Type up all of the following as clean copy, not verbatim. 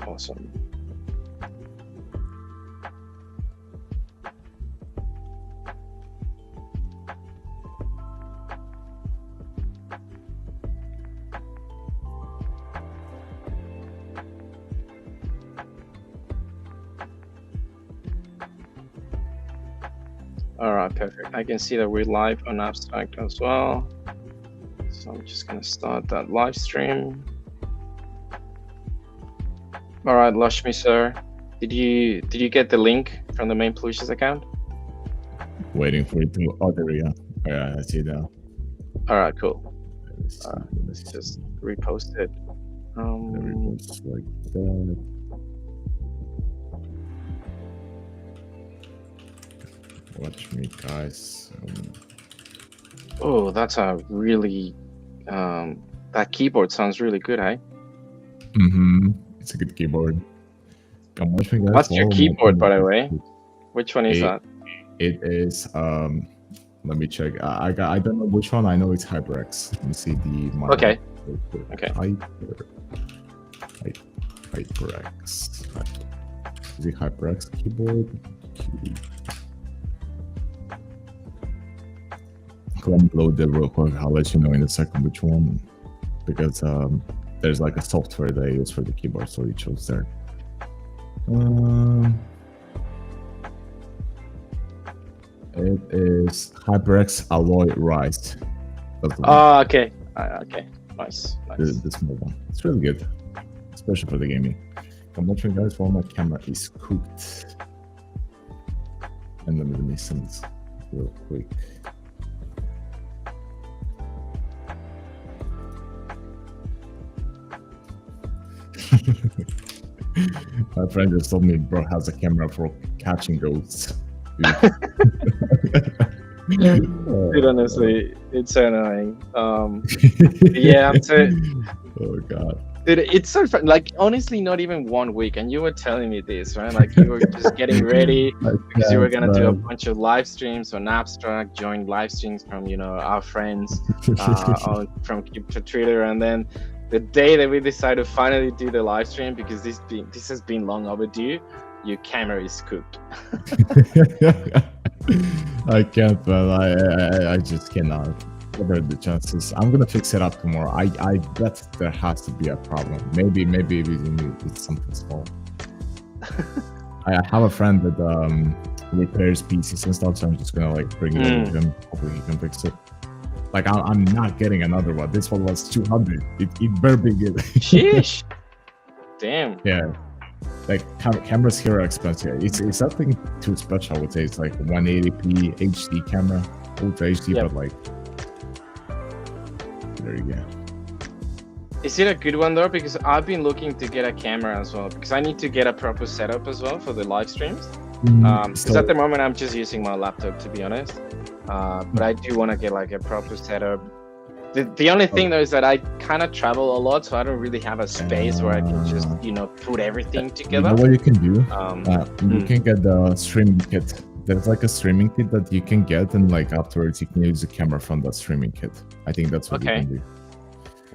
Awesome. All right, perfect. I can see that we're live on Abstract as well. So I'm just gonna start that live stream. All right, Lashmi sir, did you get the link from the main Plooshies account? Waiting for it to order, yeah. Yeah, I see that. All right, cool. Let's just repost it. Repost like that. Watch me, guys. Oh, that's a really that keyboard sounds really good, eh? It's a good keyboard. Come watch me, guys. What's your keyboard, by the way? Which one is that? It is let me check. I don't know which one. I know it's HyperX. Let me see the model. Okay. HyperX. Is it HyperX keyboard? Let me load it real quick. I'll let you know in a second which one, because there's like a software that I use for the keyboard, so it shows there. It is HyperX Alloy Rise. Oh, okay. Okay, nice. The small one. It's really good, especially for the gaming. Come watch me, guys, while my camera is cooked. And let me send this real quick. My friend just told me bro has a camera for catching ghosts. Dude, honestly, it's so annoying. Yeah, I'm so. Oh god. Dude, it's so fun. Like, honestly, not even 1 week, and you were telling me this, right? Like, you were just getting ready because you were gonna do a bunch of live streams on Abstract, join live streams from our friends from Twitter, and then the day that we decided to finally do the live stream, because this has been long overdue, your camera is cooked. I can't, but I just cannot. What are the chances? I'm gonna fix it up tomorrow. I bet there has to be a problem. Maybe it's something small. I have a friend that repairs PCs and stuff, so I'm just gonna like bring it over to him. Hopefully he can fix it. Like I'm not getting another one. This one was 200. It better be good. Sheesh. Damn. Yeah. Like cameras here are expensive. It's nothing too special. I would say it's like 180p HD camera, Ultra HD, but like there you go. Is it a good one though? Because I've been looking to get a camera as well, because I need to get a proper setup as well for the live streams. Because at the moment I'm just using my laptop, to be honest. But I do want to get like a proper setup. The only thing though is that I kind of travel a lot, so I don't really have a space where I can just put everything together. You know what you can do? You can get the streaming kit. There's like a streaming kit that you can get, and like afterwards you can use the camera from that streaming kit. I think that's what you can do.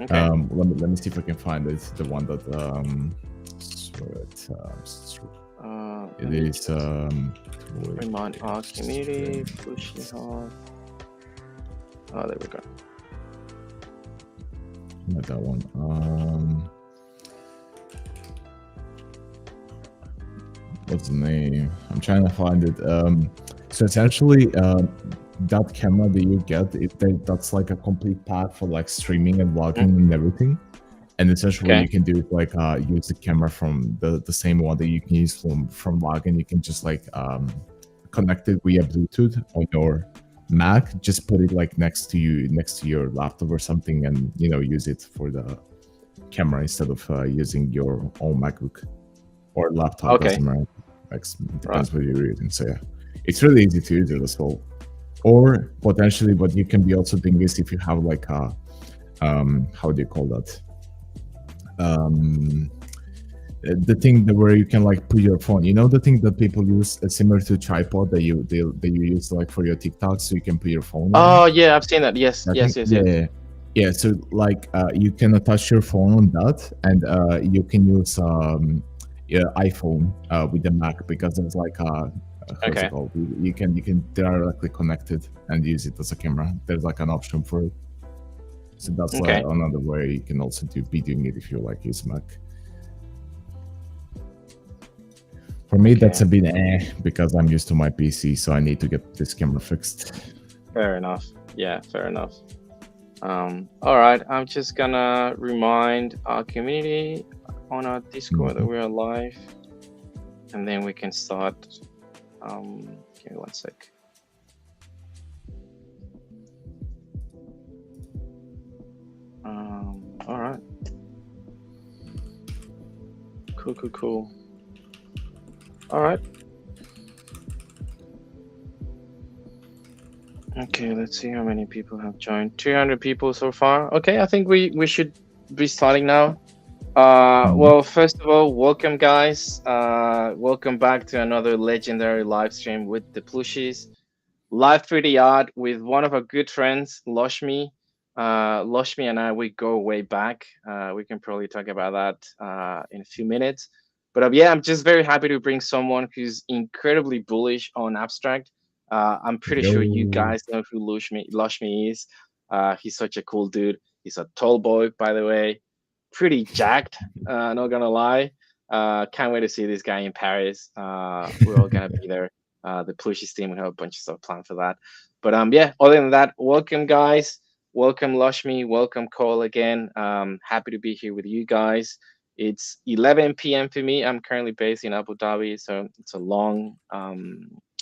Okay. Let me see if I can find it. The one that it is Remote community pushing hard. Oh, there we go. Not that one. What's the name? I'm trying to find it. So essentially, that camera that you get, that's like a complete pack for like streaming and vlogging and everything. And essentially, what you can do is like use the camera from the same one that you can use from vlogging. You can just like connect it via Bluetooth on your Mac. Just put it like next to your laptop or something, and use it for the camera instead of using your own MacBook or laptop. Doesn't matter. Depends what you're using. So yeah, it's really easy to use it as well. Or potentially, what you can be also doing is if you have like a how do you call that? The thing where you can like put your phone, the thing that people use similar to tripod that you use like for your TikTok, so you can put your phone on. Yeah, I've seen that. Yes. Yeah, so like you can attach your phone on that, and you can use iPhone with the Mac because there's like how's it Okay. called? You can directly connect it and use it as a camera. There's like an option for it, so that's Okay. another way you can also be doing it if you like use Mac. For me, that's Okay. a bit because I'm used to my PC, so I need to get this camera fixed. Fair enough. Yeah, fair enough. All right. I'm just gonna remind our community on our Discord that Mhm. we're live, and then we can start. Give me one sec. All right. Cool, cool, cool. All right. Okay, let's see how many people have joined. 200 people so far. Okay, I think we should be starting now. Mhm. Well, first of all, welcome guys. Welcome back to another legendary live stream with the Plooshies. Live 3D art with one of our good friends, Loshmi. Loshmi and I, we go way back. We can probably talk about that in a few minutes. But yeah, I'm just very happy to bring someone who's incredibly bullish on abstract. I'm pretty sure you Yo. guys know who Loshmi is. He's such a cool dude. He's a tall boy, by the way, pretty jacked. Not gonna lie. Can't wait to see this guy in Paris. We're all gonna be there. The Plooshies team. We have a bunch of stuff planned for that. But yeah. Other than that, welcome guys. Welcome Lushmi. Welcome Cole again. Happy to be here with you guys. It's 11 p.m. for me. I'm currently based in Abu Dhabi, so it's a long.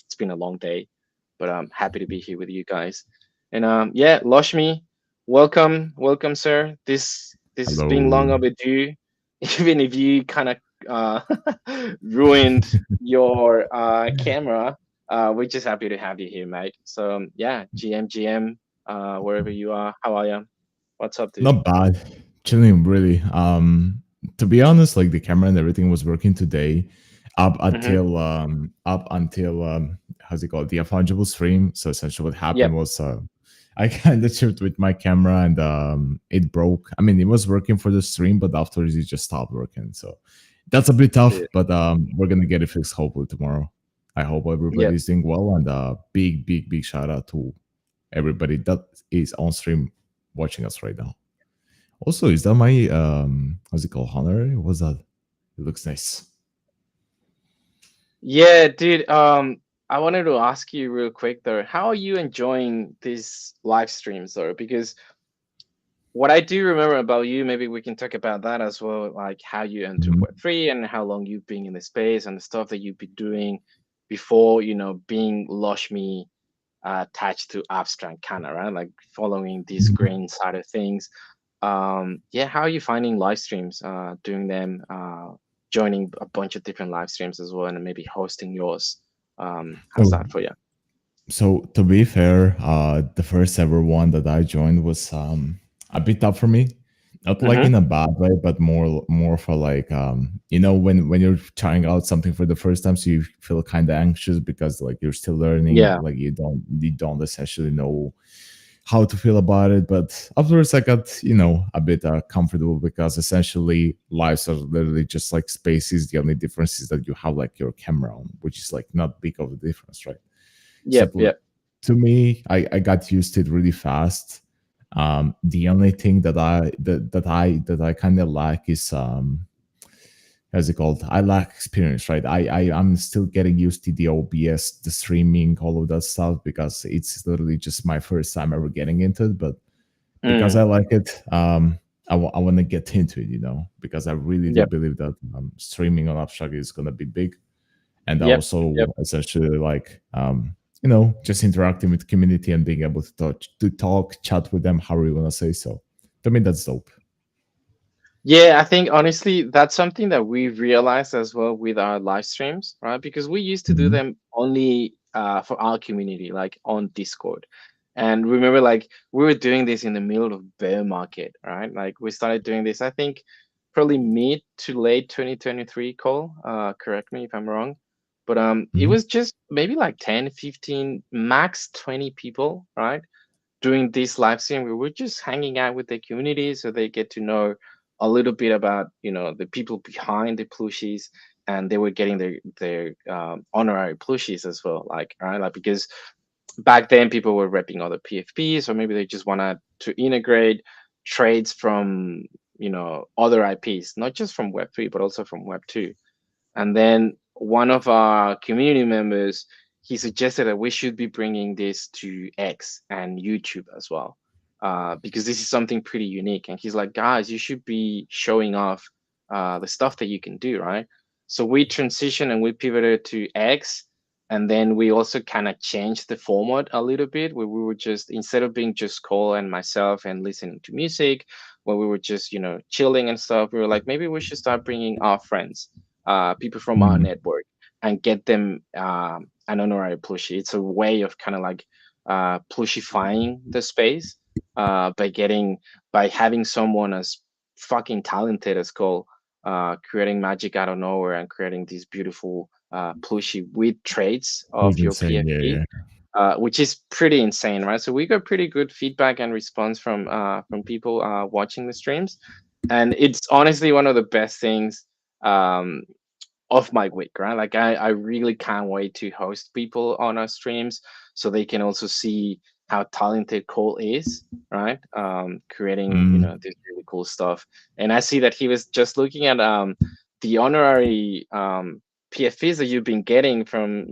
It's been a long day, but I'm happy to be here with you guys. And yeah, Lushmi, welcome, sir. This has been long Hello. overdue. Even if you kind of uh, ruined your camera, we're just happy to have you here, mate. So yeah, GM, wherever you are, how are you? What's up, dude? Not bad. Chilling really. To be honest, like the camera and everything was working today Mm-hmm. up until how's it called? The fungible stream. So essentially what happened Yep. was I kind of tripped with my camera and it broke. I mean, it was working for the stream, but afterwards it just stopped working. So that's a bit tough, Dude. but we're gonna get it fixed hopefully tomorrow. I hope Yep. everybody's doing well and big shout out to everybody that is on stream watching us right now. Also, is that my how's it called? Honorary? What's that? It looks nice. Yeah, dude. I wanted to ask you real quick though, how are you enjoying these live streams though? Because what I do remember about you, maybe we can talk about that as well, like how you entered Mhm. Web3 and how long you've been in the space and the stuff that you've been doing before, being Loshmi attached to abstract kind of, right? Like following this Mhm. grain side of things. Yeah, how are you finding live streams, doing them, joining a bunch of different live streams as well, and maybe hosting yours? How's So, that for you? so to be fair, the first ever one that I joined was a bit tough for me. Not like Mm-hmm. in a bad way, but more for like when you're trying out something for the first time, so you feel kind of anxious because like you're still learning, Yeah. like you don't essentially know how to feel about it. But afterwards, I got a bit comfortable because essentially lives are literally just like spaces. The only difference is that you have like your camera on, which is like not big of a difference, right? So Yep. Yep. to me, I got used to it really fast. The only thing that I kind of lack is how's it called? I lack experience, right? I'm still getting used to the OBS, the streaming, all of that stuff because it's literally just my first time ever getting into it. But because Mm. I like it, I want to get into it, because I really do Yep. believe that streaming on Abstract is going to be big. And I Yep. Yep. also essentially like, just interacting with the community and being able to talk, chat with them, however you want to say so. To me, that's dope. Yeah, I think honestly that's something that we've realized as well with our live streams, right? Because we used to do Mhm. them only for our community, like on Discord. And remember, like we were doing this in the middle of bear market, right? Like we started doing this, I think, probably mid to late 2023 call. Correct me if I'm wrong. But it Mhm. was just maybe like 10, 15, max 20 people, right? Doing this live stream we were just hanging out with the community so they get to know a little bit about the people behind the plushies, and they were getting their honorary plushies as well, like right, like because back then people were repping other PFPs, or maybe they just wanted to integrate trades from other IPs, not just from Web3 but also from Web2. And then one of our community members, he suggested that we should be bringing this to X and YouTube as well, because this is something pretty unique. And he's like, guys, you should be showing off the stuff that you can do, right? So we transitioned and we pivoted to X, and then we also kind of changed the format a little bit, where we were just, instead of being just Cole and myself and listening to music, where we were just chilling and stuff, we were like, maybe we should start bringing our friends, people from our Mm. network, and get them an honorary plushie. It's a way of kind of like plushifying the space, by having someone as fucking talented as Cole, creating magic out of nowhere and creating these beautiful plushie with traits It's of your insane. Yeah, PFP, yeah. which is pretty insane, right? So we got pretty good feedback and response from people watching the streams, and it's honestly one of the best things um, of my week, right? Like I really can't wait to host people on our streams so they can also see how talented Cole is, right? Creating, Mm. this really cool stuff. And I see that he was just looking at the honorary PFPs that you've been getting from,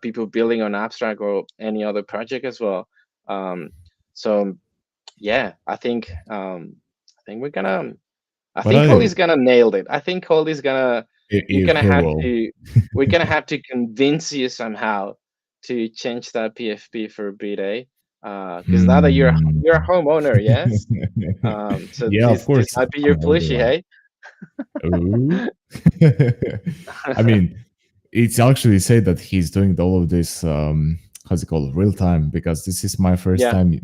people building on Abstract or any other project as well. Um, so yeah, I think we're gonna I But think I, Holly's gonna nailed it. I think Holly's gonna you're gonna he have will. to we're gonna have to convince you somehow to change that PFP for a B-Day. Because now that you're Hmm. you're a homeowner, yes. So Yeah, of this course. might be I'm your older plushie, one. hey? Ooh. I mean, it's actually said that he's doing all of this. How's it called? Real time, because this is my first Yeah. time.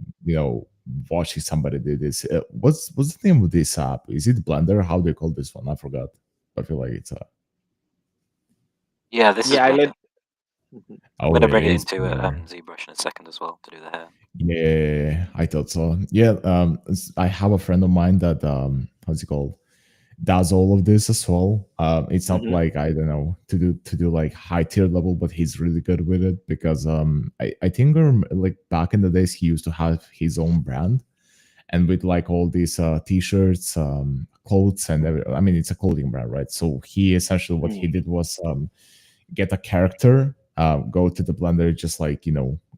Watching somebody do this. What's the name of this app? Is it Blender? How do you call this one? I forgot. I feel like it's a. Yeah, this is Yeah, I let Blender. Mhm. I'm Oh, gonna it bring it is into Blender. ZBrush in a second as well to do the hair. Yeah, I thought so. Yeah, I have a friend of mine that how's it called? Does all of this as well. It's not Mhm. like I don't know to do like high tier level, but he's really good with it because I think like back in the days he used to have his own brand and with like all these t-shirts, clothes, and I mean it's a clothing brand, right? So he essentially what he Mm. did was get a character, go to the blender, just like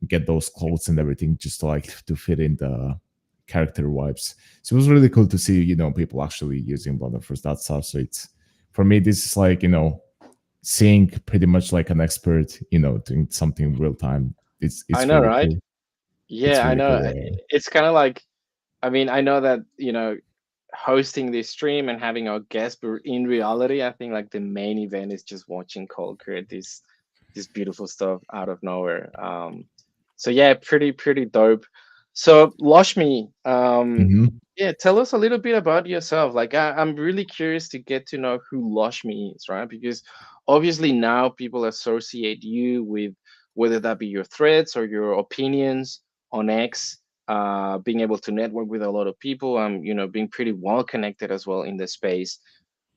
get those clothes and everything, just to like to fit in the character vibes. So it was really cool to see people actually using blender for that stuff. So it's for me, this is like seeing pretty much like an expert, doing something real time. I It's know, really right? cool. It's Yeah, I really know. cool. It's kind of like, I mean, I know that, hosting this stream and having our guests, but in reality, I think like the main event is just watching Cole create this beautiful stuff out of nowhere. So yeah, pretty dope. So Lashmi, Hmm. yeah, tell us a little bit about yourself. Like I'm really curious to get to know who Lashmi is, right? Because obviously now people associate you with, whether that be your threads or your opinions on X, being able to network with a lot of people, being pretty well connected as well in the space.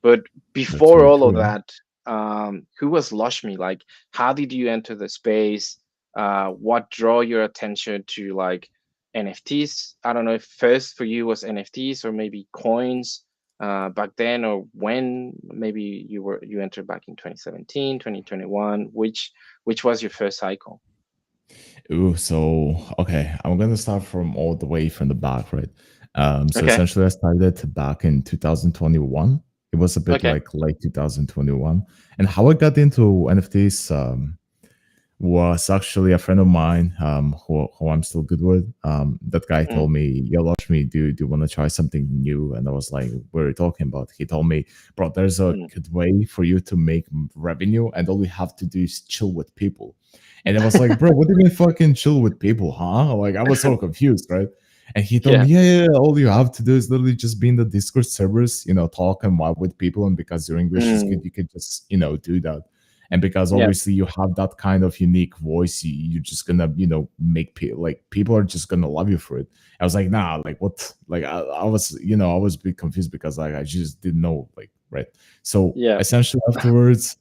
But That's before very all of true. that, who was Lushmi? Like, how did you enter the space? What draw your attention to like NFTs? I don't know if first for you was NFTs or maybe coins back then, or when maybe you entered back in 2017, 2021. Which was your first cycle? Ooh, so okay, I'm gonna start from all the way from the back, right? So Okay. essentially, I started back in 2021. It was a bit Okay. like late 2021, and how I got into NFTs was actually a friend of mine who I'm still good with. That guy Mm, told me, "Yo, Lakshmi, do you want to try something new?" And I was like, "What are you talking about?" He told me, "Bro, there's a mm. good way for you to make revenue, and all you have to do is chill with people." And I was like, "Bro, what do you mean fucking chill with people, huh?" Like I was so confused, right? And he told me, Yeah. yeah, all you have to do is literally just be in the Discord servers, talk and vibe with people. And because your English is good, Mm, you could just, do that. And because yeah. obviously you have that kind of unique voice, you're just gonna, make people like people are just gonna love you for it. I was like, nah, like what? Like I was, I was a bit confused because like I just didn't know like right? So Yeah. essentially afterwards,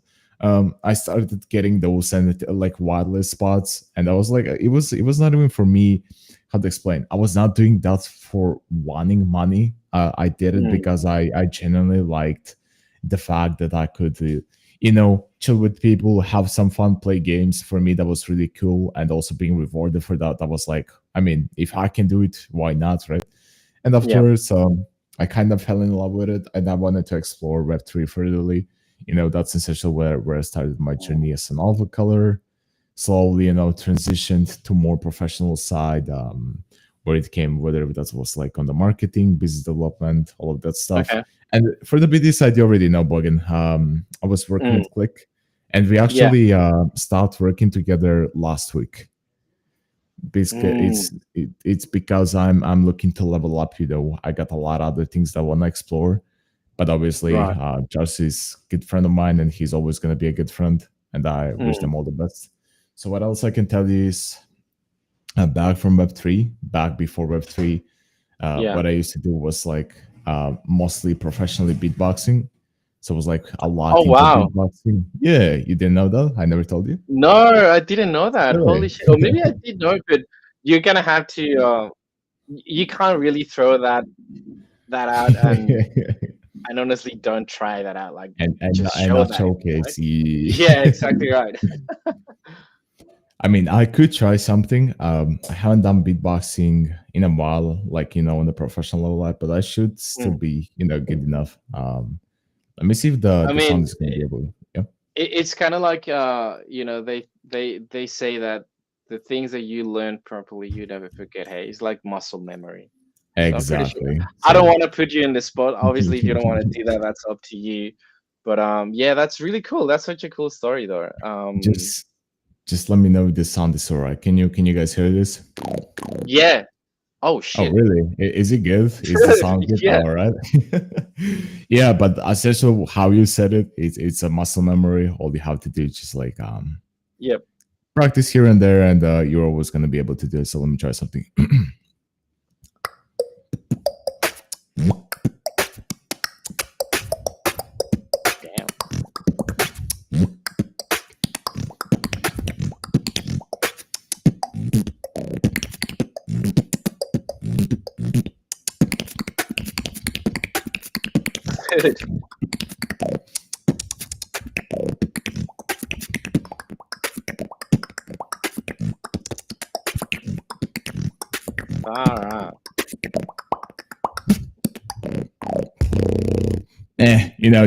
I started getting those and like wireless spots, and I was like, it was not even for me. How to explain? I was not doing that for wanting money. I did it Mm, because I genuinely liked the fact that I could, chill with people, have some fun, play games. For me, that was really cool, and also being rewarded for that. That was like, I mean, if I can do it, why not, right? And yeah. afterwards, I kind of fell in love with it, and I wanted to explore Web3 furtherly. That's essentially where I started my journey as an alpha color. Slowly, transitioned to more professional side, where it came, whether that was like on the marketing, business development, all of that stuff. Okay. And for the BD side, you already know, Bogan. I was working Mm, with Click, and we yeah. actually started working together last week. Basically, Mm, it's because I'm looking to level up. I got a lot of other things that I want to explore, but obviously, right. Josh is a good friend of mine, and he's always going to be a good friend, and I wish Mm, them all the best. So what else I can tell you is, back from Web3, back before Web3, yeah. what I used to do was like mostly professionally beatboxing. So it was like a Oh lot into wow. beatboxing. Yeah, you didn't know that? I never told you. No, I didn't know that. Holy Really? shit. Or maybe I did know, but you're gonna have to. You can't really throw that out, and honestly, don't try that out. Like, and just and show not that, showcase. right? Yeah, exactly right. I mean, I could try something. I haven't done beatboxing in a while, like on the professional level, but I should still Mm. be, good enough. Let me see if the I the sound mean, is gonna be able. Yeah, it's kind of like they say that the things that you learn properly you never forget. Hey, it's like muscle memory. So I'm pretty sure. exactly. I don't So want to put you in the spot. Obviously, if you don't want to do that, that's up to you. But yeah, that's really cool. That's such a cool story, though. just just let me know if the sound is alright. Can you guys hear this? Yeah. Oh Oh, shit. really? Is it good? Is the sound good? Yeah. All right. Yeah, but essentially, how you said it, it's a muscle memory. All you have to do is just like Yep. practice here and there, and you're always gonna be able to do it. So let me try something. Damn. Dude. All right.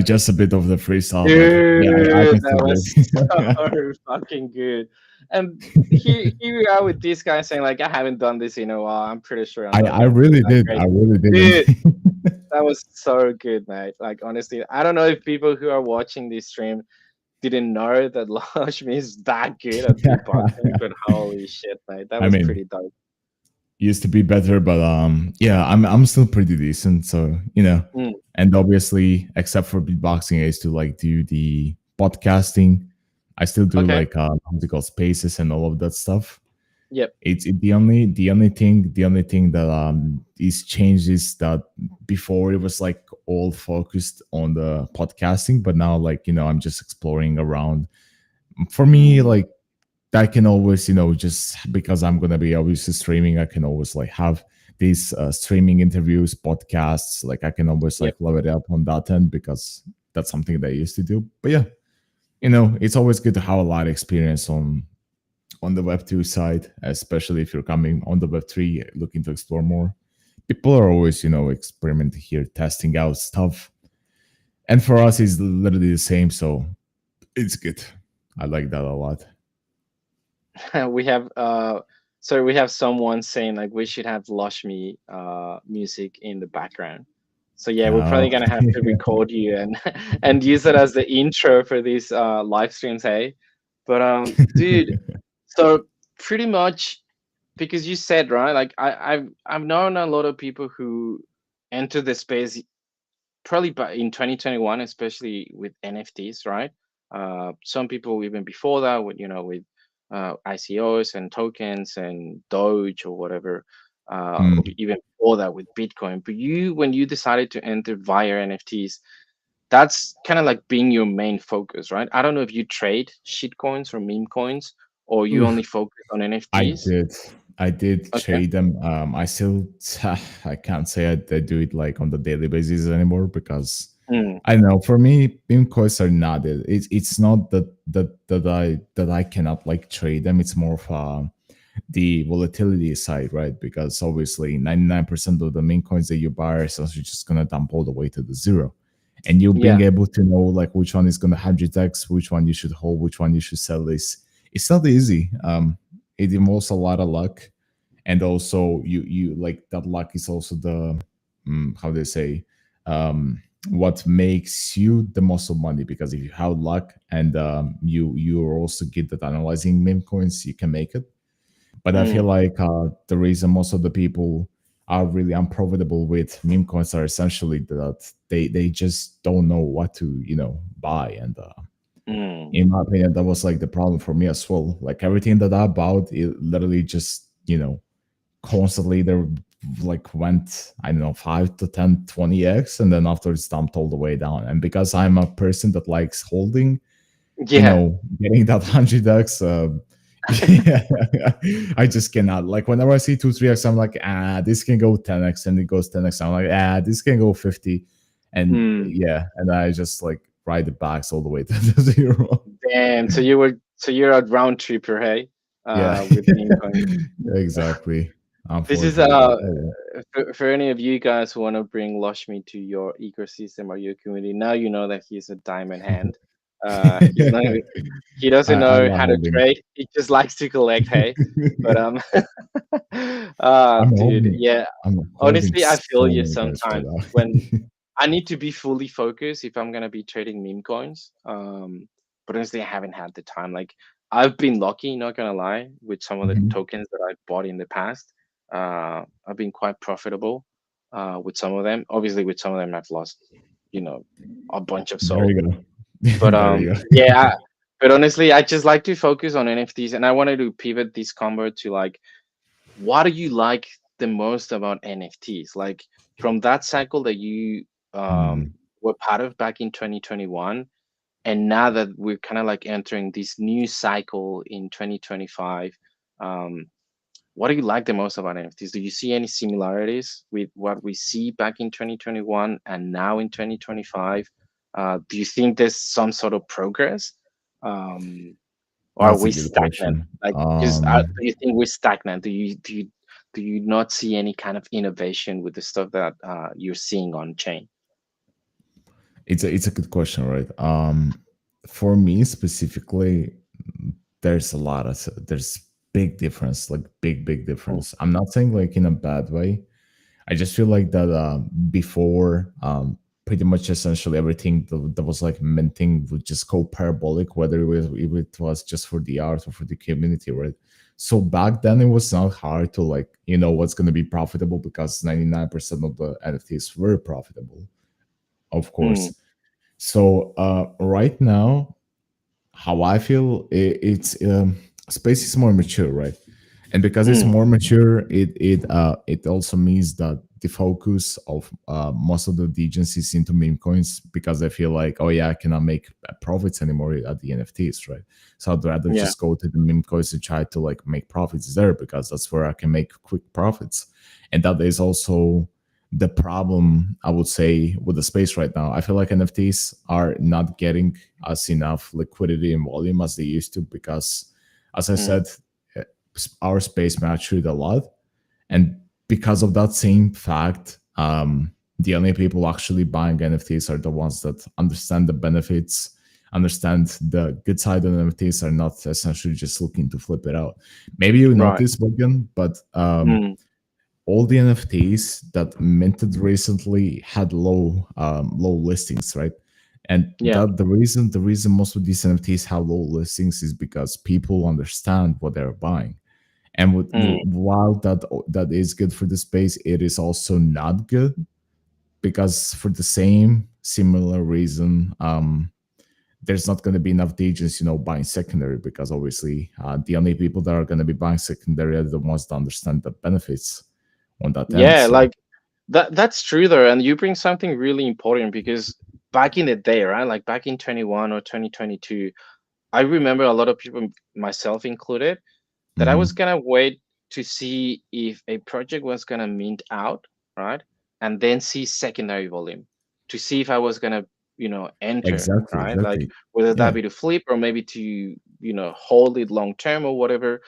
Just a bit of the freestyle, but yeah, I Dude, can that still do was it. so fucking good. And here we are with this guy saying like I haven't done this in a while. I'm pretty sure I'm I not I gonna do really that did. great. I really didn't. Dude, that was so good, mate. Like honestly, I don't know if people who are watching this stream didn't know that Lakshmi is that good at beatboxing, but holy shit, mate, that I was mean, pretty dope. used to be better, but yeah, I'm still pretty decent. So Mm, and obviously, except for beatboxing, I used to like do the podcasting. I still do okay. like what's it called, spaces and all of that stuff. Yep. The only thing that is changed is that before it was like all focused on the podcasting, but now like I'm just exploring around. For me, Mm, like I can always, just because I'm gonna be obviously streaming, I can always like have these streaming interviews, podcasts. Like I can always yep. like level it up on that end because that's something that I used to do. But yeah, it's always good to have a lot of experience on the Web2 side, especially if you're coming on the Web3 looking to explore more. People are always, experimenting here, testing out stuff, and for us, it's literally the same. So it's good. I like that a lot. We have so we have someone saying like we should have Lushmi music in the background. So yeah, we're Uh, probably gonna have to record you and and use it as the intro for these live streams, hey. But dude, so pretty much because you said right, like I've known a lot of people who enter the space probably in 2021, especially with NFTs, right? Some people even before that, with with ICOs and tokens and Doge or whatever, or mm. even before that with Bitcoin. But you, when you decided to enter via NFTs, that's kind of like being your main focus, right? I don't know if you trade shit coins or meme coins, or you only Oof. focus on I NFTs. did. I did Okay. trade them. I still, I can't say I do it like on the daily basis anymore because Mm, I don't know. For me, meme coins are not it. It's not that I cannot like trade them. It's more of the volatility side, right? Because obviously 99% of the meme coins that you buy are essentially just gonna dump all the way to the zero. And you being yeah. able to know like which one is gonna have your text, which one you should hold, which one you should sell is it's not easy. It involves a lot of luck. And also you like that luck is also the how they say what makes you the most of money, because if you have luck and you are also good at analyzing meme coins, you can make it. But I feel Mm, like the reason most of the people are really unprofitable with meme coins are essentially that they just don't know what to buy. And mm, in my opinion, that was like the problem for me as well. Like everything that I bought, it literally just constantly there like went, I don't know, 5 to 10, 20x, and then after it's dumped all the way down. And because I'm a person that likes holding, yeah. getting that 100x, yeah, I just cannot. Like whenever I see 2 3x, I'm like, this can go 10x, and it goes 10x. I'm like, this can go 50. And Mm. yeah, and I just like ride the backs all the way to the zero. Damn. So you're a round tripper, hey? Yeah. With meme coins. Exactly. This is Unfortunately, but oh well. for any of you guys who want to bring Lushmi to your ecosystem or your community. Now you know that he's a diamond hand. He's not. He doesn't I'm know a how to holding. trade. He just likes to collect hay. But I'm dude, holding. yeah. I'm holding Honestly, I feel so you many coins right sometimes when now. I need to be fully focused if I'm gonna be trading meme coins. But honestly, I haven't had the time. Like I've been lucky, not gonna lie, with some of the Mhm. tokens that I bought in the past. I've been quite profitable with some of them. Obviously, with some of them, I've lost, you know, a bunch of There soul. you go. But There you go. yeah. But honestly, I just like to focus on NFTs, and I wanted to pivot this convo to like what do you like the most about NFTs? Like from that cycle that you Mm, were part of back in 2021, and now that we're kind of like entering this new cycle in 2025, um, what do you like the most about NFTs? Do you see any similarities with what we see back in 2021 and now in 2025? Do you think there's some sort of progress? Um, or are that's a we good stagnant? question. Like, just do you think we're stagnant? Do you not see any kind of innovation with the stuff that you're seeing on chain? It's a good question, right? For me specifically, there's a lot of there's big difference, like big Mm, difference. I'm not saying like in a bad way. I just feel like that before, pretty much essentially everything that was like minting would just go parabolic, whether it was just for the art or for the community, right? So back then it was not hard to like what's going to be profitable, because 99% of the NFTs were profitable, of mm, course. So right now, how I feel, it's space is more mature, right? And because it's mm, more mature, it also means that the focus of most of the agencies into meme coins, because I feel like, oh yeah, I cannot make profits anymore at the NFTs, right? So I'd rather yeah. just go to the meme coins and try to like make profits there, because that's where I can make quick profits. And that is also the problem, I would say, with the space right now. I feel like NFTs are not getting us enough liquidity and volume as they used to, because, as I Mm, said, eh, our space matured a lot. And because of that same fact, the only people actually buying NFTs are the ones that understand the benefits, understand the good side of NFTs, are not essentially just looking to flip it out. Maybe you right. noticed, Morgan, but Mm, all the NFTs that minted recently had low listings, right? And yeah. that the reason most of these NFTs have low listings is because people understand what they're buying. And Mm, while that is good for the space, it is also not good, because for the same similar reason, there's not going to be enough agents, buying secondary, because obviously the only people that are going to be buying secondary are the ones that understand the benefits on that end. yeah. So Like that's true though, and you bring something really important because back in the day, right? Like back in 21 or 2022, I remember a lot of people, myself included, that I was Hmm. gonna wait to see if a project was gonna mint out, right? And then see secondary volume to see if I was gonna, enter, Exactly, right? Like exactly. whether that Yeah, be to flip or maybe to, hold it long term or whatever.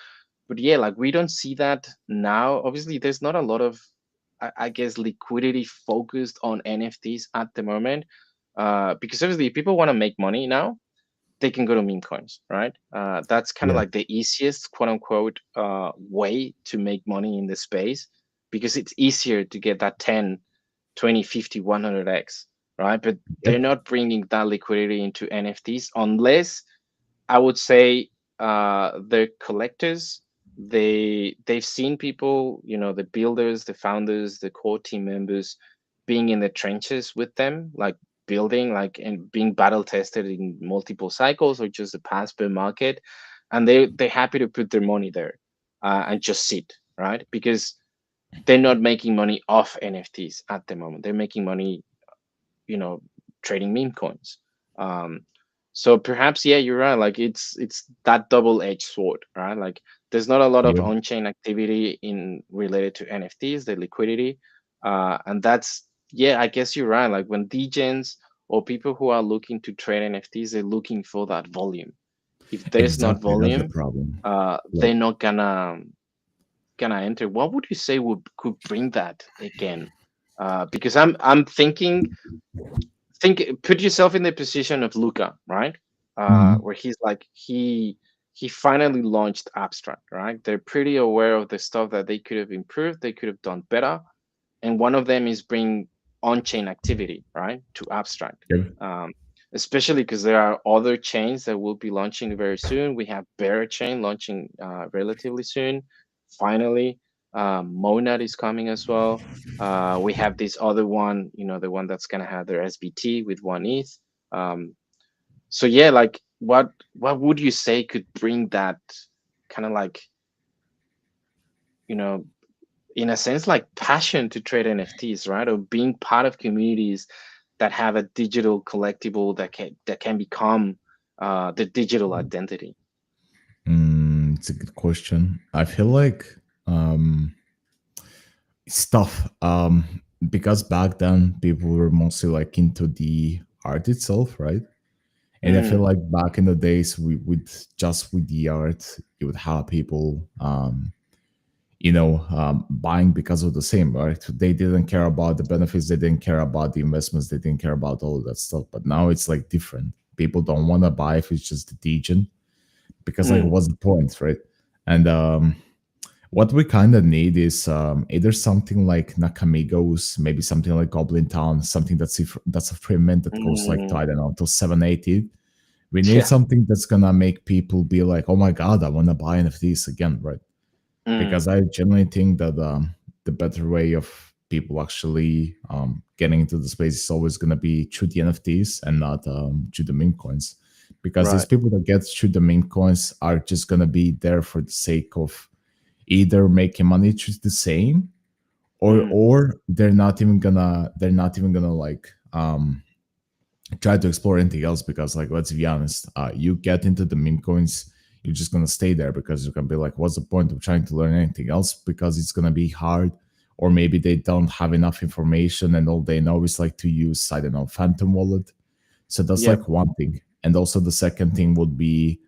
But yeah, like we don't see that now. Obviously, there's not a lot of, I guess, liquidity focused on NFTs at the moment, because obviously, if people want to make money now, they can go to meme coins, right? That's kind of yeah, like the easiest, quote unquote, way to make money in the space because it's easier to get that 10, 20, 50, 100x, right? But they're yep, not bringing that liquidity into NFTs unless I would say they're collectors. They've seen people, the builders, the founders, the core team members being in the trenches with them, like building, like and being battle tested in multiple cycles or just a past bear market, and they're happy to put their money there and just sit, right? Because they're not making money off NFTs at the moment. They're making money, you know trading meme coins. Um so perhaps, yeah, you're right, like it's that double-edged sword, right? Like there's not a lot of yep. on-chain activity in related to NFTs, the liquidity. And that's, yeah, I guess you're right, like when degens or people who are looking to trade NFTs, they're looking for that volume. If there's not Exactly. That's the volume, problem. they're Like, not gonna enter. What would you say would could bring that again? Because I'm thinking, put yourself in the position of Luca, right? mhm. Where he's like he finally launched Abstract, right? They're pretty aware of the stuff that they could have improved, they could have done better, and one of them is bring on-chain activity, right, to Abstract. Yep. Um, Especially because there are other chains that will be launching very soon. We have Bear Chain launching relatively soon. Finally, Monad is coming as well. We have this other one, the one that's gonna have their SBT with one ETH. So yeah, like what would you say could bring that kind of like, you know in a sense, like passion to trade NFTs, right? Or being part of communities that have a digital collectible that can become the digital identity. It's a good question. I feel like um, it's tough because back then people were mostly like into the art itself, right? And I feel Mm, like back in the days, we would just with the art, you would have people, buying because of the same, right? They didn't care about the benefits, they didn't care about the investments, they didn't care about all of that stuff. But now it's like different. People don't want to buy if it's just the degen because like mm, what's the point, right? And what we kind of need is either something like Nakamigos, maybe something like Goblin Town, something that's a free mint that goes like to, mm. I don't know, to 780. We need Yeah. something that's gonna make people be like, oh my god, I want to buy NFTs again, right? Because Mm, I genuinely think that the better way of people actually getting into the space is always going to be through the NFTs and not through the meme coins. Because these right. people that get through the meme coins are just going to be there for the sake of either making money through the same, Mm, or they're not even gonna like try to explore anything else, because like let's be honest, you get into the meme coins, you're just gonna stay there because you're gonna be like, what's the point of trying to learn anything else, because it's gonna be hard, or maybe they don't have enough information and all they know is like to use, I don't know, Phantom Wallet. So that's yep. like one thing. And also the second thing would be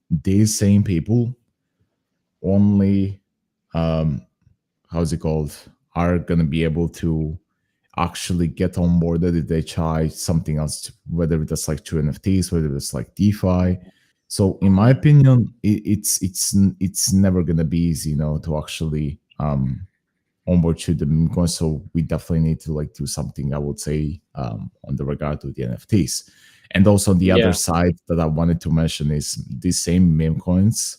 these same people only um how's it called, are gonna be able to actually get on board that if they try something else, whether that's like true NFTs, whether it's like DeFi. So in my Mm, opinion, it's never gonna be easy, to actually onboard to the meme coin. So we definitely need to like do something, I would say, on the regard to the NFTs. And also the other yeah. side that I wanted to mention is these same meme coins,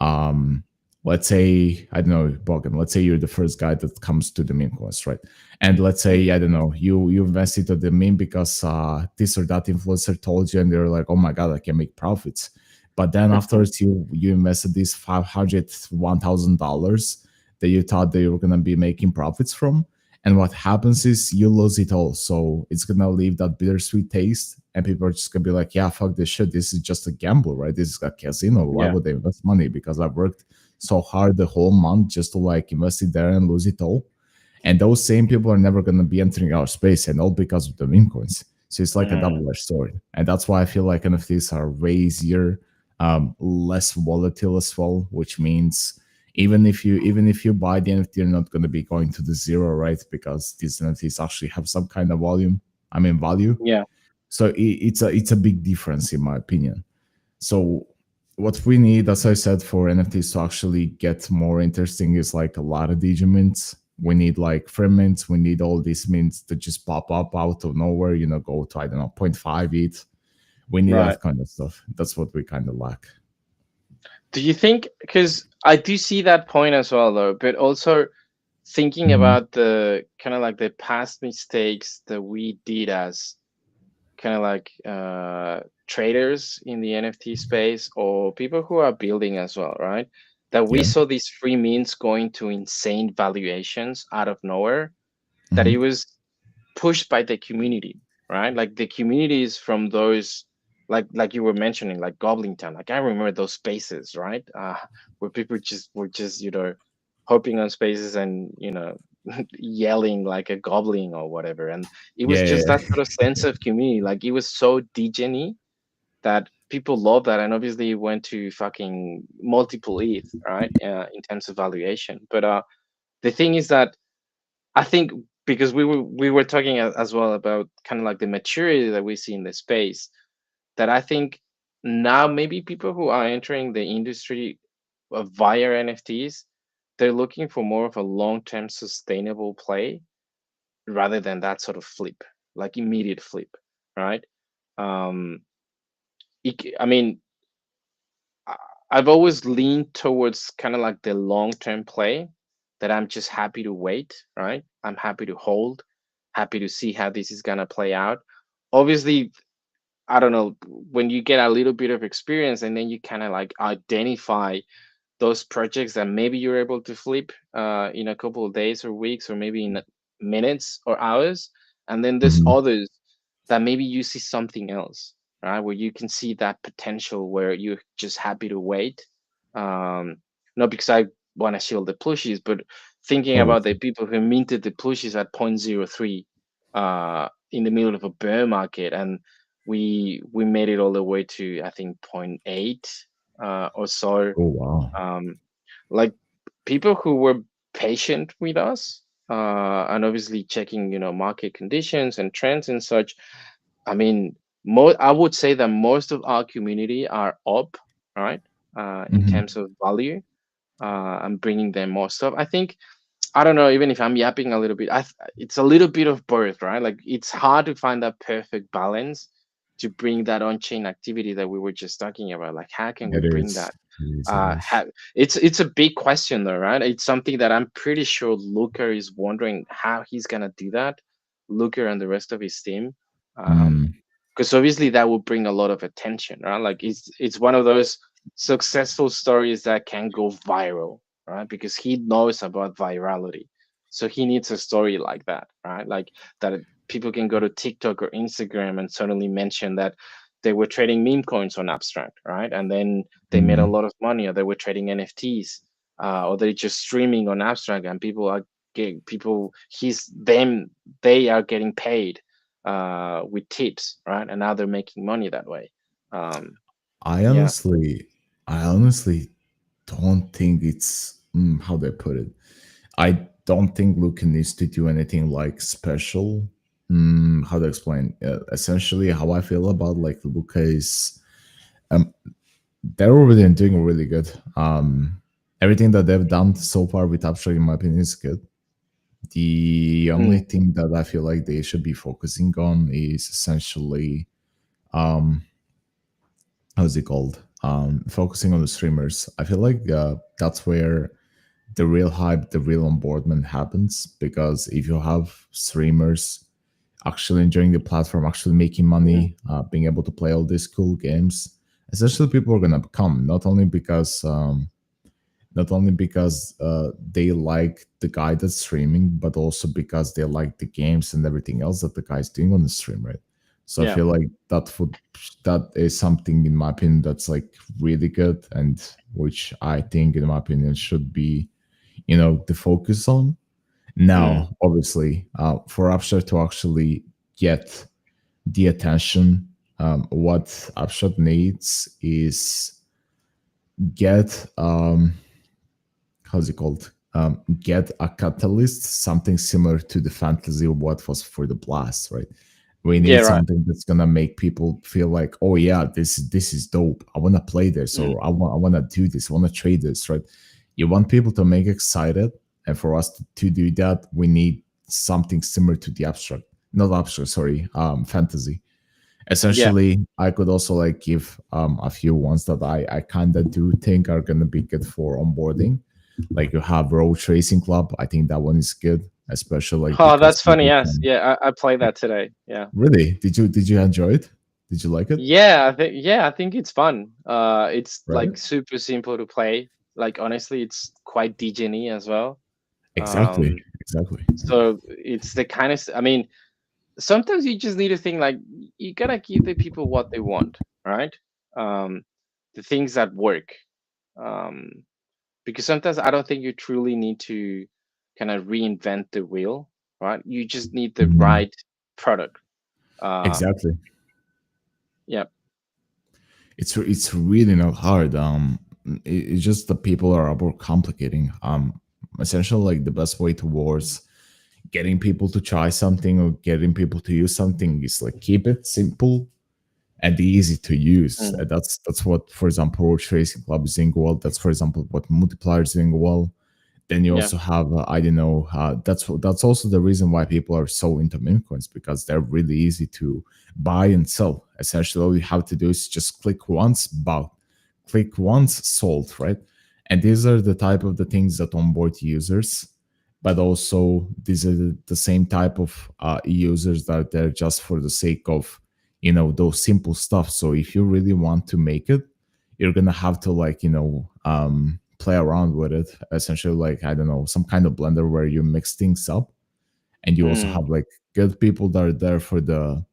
um let's say, I don't know, Bogan, let's say you're the first guy that comes to the meme course, right? And let's Mm, say, I don't know, you invested to the meme because this or that influencer told you, and they're like, oh my god, I can make profits. But then mhm, afterwards you invested this $501,000 that you thought that you were going to be making profits from, And what happens is you lose it all. So it's gonna leave that bittersweet taste, and people are just gonna be like, "Yeah, fuck this shit. This is just a gamble, right? This is a casino. Why Yeah. would they invest money? Because I've worked so hard the whole month just to like invest it there and lose it all." And those same people are never gonna be entering our space, and all because of the meme coins. So it's like a Mm, double-edged sword, and that's why I feel like NFTs are way easier, less volatile as well, which means even if you buy the NFT, you're not going to be going to the zero, right? Because these NFTs actually have some kind of volume. I mean value. yeah. So it's a big difference in my opinion. So what we need, as I said, for NFTs to actually get more interesting is like a lot of digimints. We need like free mints. We need all these mints to just pop up out of nowhere. Go to I don't know 0.5 ETH. We need Right. that kind of stuff. That's what we kind of lack. Do you think, because I do see that point as well though, but also thinking Mhm. about the kind of like the past mistakes that we did as kind of like traders in the NFT space or people who are building as well, right? That we Yeah. saw these free mints going to insane valuations out of nowhere, that Hmm. it was pushed by the community, right? Like the communities from those, like you were mentioning, like Goblin Town. Like I remember those spaces, right? Where people just were just hopping on spaces and yelling like a goblin or whatever, and it was Yeah, just yeah, that sort of sense of community. Like it was so degen that people love that, and obviously it went to fucking multiple ETH, right? In terms of valuation, but the thing is that I think because we were talking as well about kind of like the maturity that we see in the space, that I think now maybe people who are entering the industry via NFTs, they're looking for more of a long-term sustainable play rather than that sort of flip, like immediate flip, right? Um, I mean, I- I've always leaned towards kind of like the long-term play, that I'm just happy to wait, right? I'm happy to hold, happy to see how this is gonna play out. Obviously, I don't know, when you get a little bit of experience and then you kind of like identify those projects that maybe you're able to flip in a couple of days or weeks or maybe in minutes or hours, and then there's hmm others that maybe you see something else, right, where you can see that potential where you're just happy to wait, um not because I want to shield the plushies, but thinking about the obviously. people who minted the plushies at 0.03 in the middle of a bear market, and we made it all the way to I think point 0.8 or so, Oh wow. um, like people who were patient with us, and obviously checking market conditions and trends and such. I mean, I would say that most of our community are up, right, in Hmm. terms of value, and bringing them more stuff. I think, I don't know, even if I'm yapping a little bit, it's a little bit of both, right? Like it's hard to find that perfect balance to bring that on-chain activity that we were just talking about. Like, how can we It bring is. that? It is. It is. It's a big question though, right? It's something that I'm pretty sure Luca is wondering how he's gonna do that. Luca and the rest of his team, Mm. because obviously that will bring a lot of attention, right? Like it's one of those successful stories that can go viral, right? Because he knows about virality, so he needs a story like that, right? Like that people can go to TikTok or Instagram and suddenly mention that they were trading meme coins on Abstract, right? And then they made a Mm. lot of money, or they were trading NFTs, or they're just streaming on Abstract, and people are getting people he's them they are getting paid with tips, right? And now they're making money that way. Um, I yeah. honestly, I honestly don't think it's how do I put it. I don't think Luca needs to do anything like special. How to explain? Essentially, how I feel about like Luca is, um, they're already doing really good. Everything that they've done so far with Abstract, in my opinion, is good. The only Mm, thing that I feel like they should be focusing on is essentially, um, how's it called? Focusing on the streamers. I feel like that's where the real hype, the real onboardment happens. Because if you have streamers actually enjoying the platform, actually making mm, money, being able to play all these cool games, essentially people are gonna come. Not only because not only because they like the guy that's streaming, but also because they like the games and everything else that the guy's doing on the stream, right? So I Yeah. feel like that is something, in my opinion, that's like really good, and which I think, in my opinion, should be, the focus on. Mm. Now, obviously, for Upstart to actually get the attention, what Upstart needs is get how's it called? Get a catalyst, something similar to the fantasy of what was for the blast, right? We Yeah. need Right. something that's gonna make people feel like, oh yeah, this is dope. I wanna play this, Mm. or I wanna do this, I wanna trade this, right? You want people to make excited, and for us to do that, we need something similar to the abstract, not abstract, sorry, fantasy. Yeah. Essentially, I could also like give a few ones that I kind of do think are gonna be good for onboarding. Like you have Road Racing Club. I think that one is good, especially like Oh, because that's funny. people Yes. can. Yeah. I played that today. Yeah. Really, did you enjoy it? Did you like it? Yeah, I think it's fun. It's Right? like super simple to play. Like honestly, it's quite DGN as well. Exactly, Um, exactly. so it's the kind of I mean, sometimes you just need to think like you gotta give the people what they want, right? Um, the things that work. Um, because sometimes I don't think you truly need to kind of reinvent the wheel, right? You just need the Mhm. right product. Um, Exactly. yeah. It's really not hard. It's just that people are overcomplicating. Essentially, like the best way towards getting people to try something or getting people to use something is like keep it simple and easy to use. Mm, That's what, for example, Roach Racing Club is doing well. That's, for example, what multiplier is doing well. Then you yeah. also have I don't know. That's also the reason why people are so into meme coins, because they're really easy to buy and sell. Essentially, all you have to do is just click once, bought, click once, sold, right? And these are the type of the things that onboard users, but also these are the same type of users that they're just for the sake of those simple stuff. So if you really want to make it, you're gonna have to like play around with it, essentially, like I don't know, some kind of blender where you mix things up, and you also Mm. have like good people that are there for the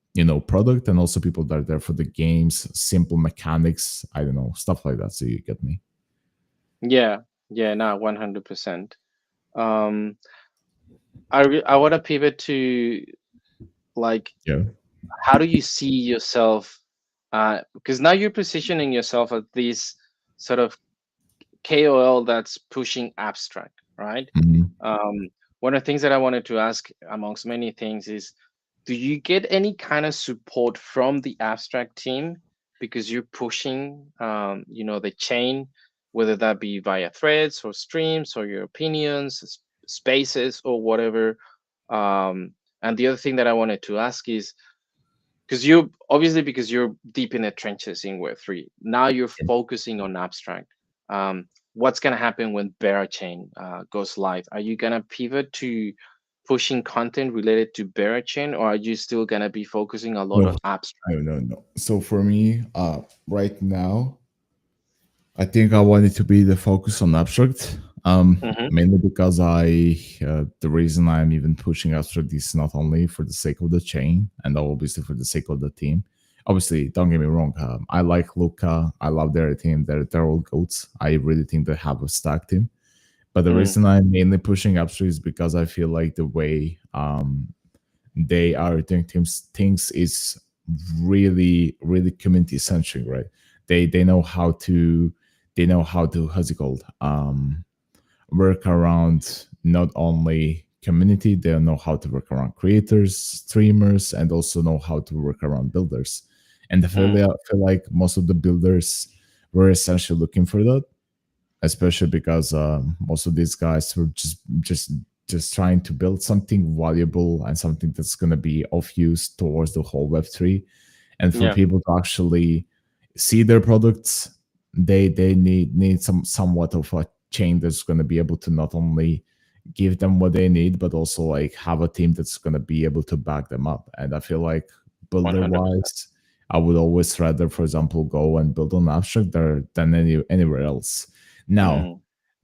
product, and also people that are there for the games, simple mechanics, I don't know, stuff like that. So you get me? Yeah, yeah, no, 100%. Um, I want to pivot to like, Yeah. how do you see yourself? Because now you're positioning yourself as this sort of KOL that's pushing abstract, right? Mhm. Um, one of the things that I wanted to ask, amongst many things, is do you get any kind of support from the abstract team because you're pushing, the chain, whether that be via threads or streams or your opinions, spaces or whatever? And the other thing that I wanted to ask is because you obviously because you're deep in the trenches in Web3. Now you're focusing on abstract. What's gonna happen when Berachain goes live? Are you gonna pivot to pushing content related to Berachain, or are you still gonna be focusing a lot No, on abstract? no, no, no. So for me, right now, I think I wanted to be the focus on abstract. Mm-hmm. Mainly because the reason I'm even pushing abstract is not only for the sake of the chain, and obviously for the sake of the team. Obviously, don't get me wrong. I like Luca. I love their team. They're all goats. I really think they have a stack team. But the Mm, reason I'm mainly pushing abstract is because I feel like the way they are doing things is really really community centric, right? They know how to how's it called, work around not only community, they know how to work around creators, streamers, and also know how to work around builders. And mm, I feel like most of the builders were essentially looking for that, especially because most of these guys were just trying to build something valuable and something that's going to be of use towards the whole Web3. And for yeah, people to actually see their products, they need somewhat of a chain that's going to be able to not only give them what they need, but also like have a team that's going to be able to back them up. And I feel like builder 100%. wise, I would always rather, for example, go and build on abstract there than anywhere else. Now, Mm,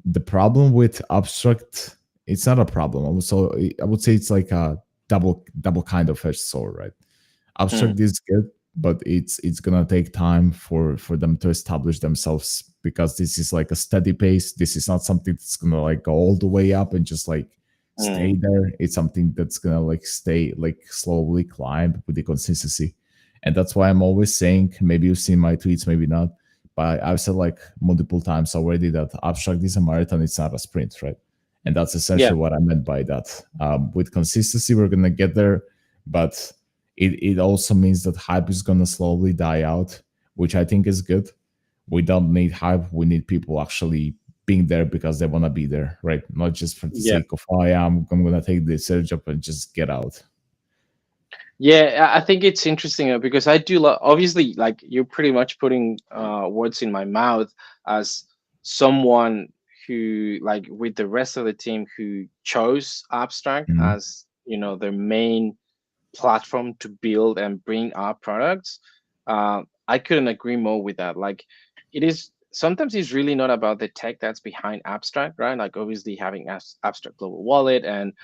The problem with abstract, it's not a problem. So I would say it's like a double kind of edged sword, right? Mm, Abstract is good, but it's gonna take time for them to establish themselves, because this is like a steady pace. This is not something that's gonna like go all the way up and just like stay mm, there. It's something that's gonna like stay like slowly climb with the consistency. And that's why I'm always saying, maybe you've seen my tweets, maybe not, but I've said like multiple times already that abstract is a marathon, it's not a sprint, right? And that's yeah, essentially what I meant by that. With consistency, we're gonna get there, but it also means that hype is gonna slowly die out, which I think is good. We don't need hype. We need people actually being there because they want to be there, right? Not just for the yeah. sake of, oh yeah, I'm gonna take this surge up and just get out. Yeah, I think it's interesting because I do obviously, like, you're pretty much putting words in my mouth as someone who, like, with the rest of the team who chose abstract Mhm. as, their main platform to build and bring our products. I couldn't agree more with that. Like, it is sometimes it's really not about the tech that's behind abstract, right? Like, obviously having abstract global wallet and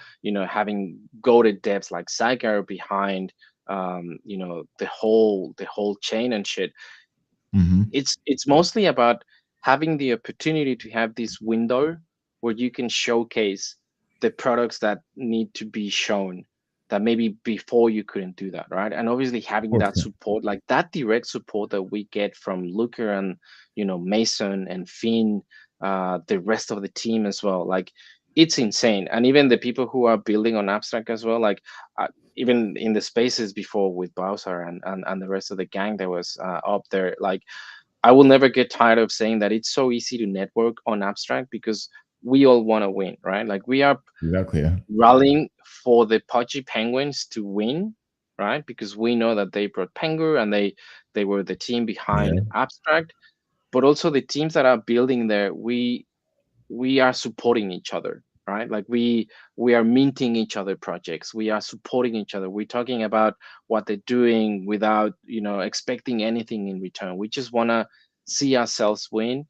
having goaded devs like Zygar behind the whole chain and shit. Mhm. It's mostly about having the opportunity to have this window where you can showcase the products that need to be shown, that maybe before you couldn't do that, right? And obviously Of having course, that yeah. support, like that direct support that we get from Luca and Mason and Finn, the rest of the team as well, like it's insane. And even the people who are building on abstract as well, like even in the spaces before with Bowser and the rest of the gang that was up there, like I will never get tired of saying that it's so easy to network on abstract because we all want to win, right? Like we are Exactly, yeah. rallying for the Pudgy Penguins to win, right? Because we know that they brought Pengu and they were the team behind Yeah. abstract, but also the teams that are building there, we are supporting each other, right? Like we are minting each other projects, we are supporting each other, we're talking about what they're doing without expecting anything in return. We just want to see ourselves win,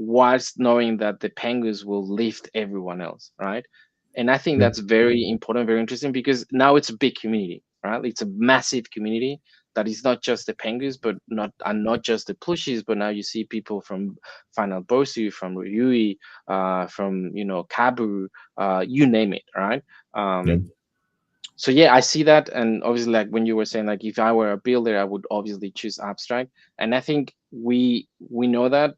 whilst knowing that the Penguins will lift everyone else, right? And I think Yeah. that's very important, very interesting because now it's a big community, right? It's a massive community that is not just the Penguins, but not just the Plooshies, but now you see people from Final Bosu, from Ryui, from Kabu, you name it, right? Yeah. So yeah, I see that. And obviously, like when you were saying, like if I were a builder, I would obviously choose abstract. And I think we know that,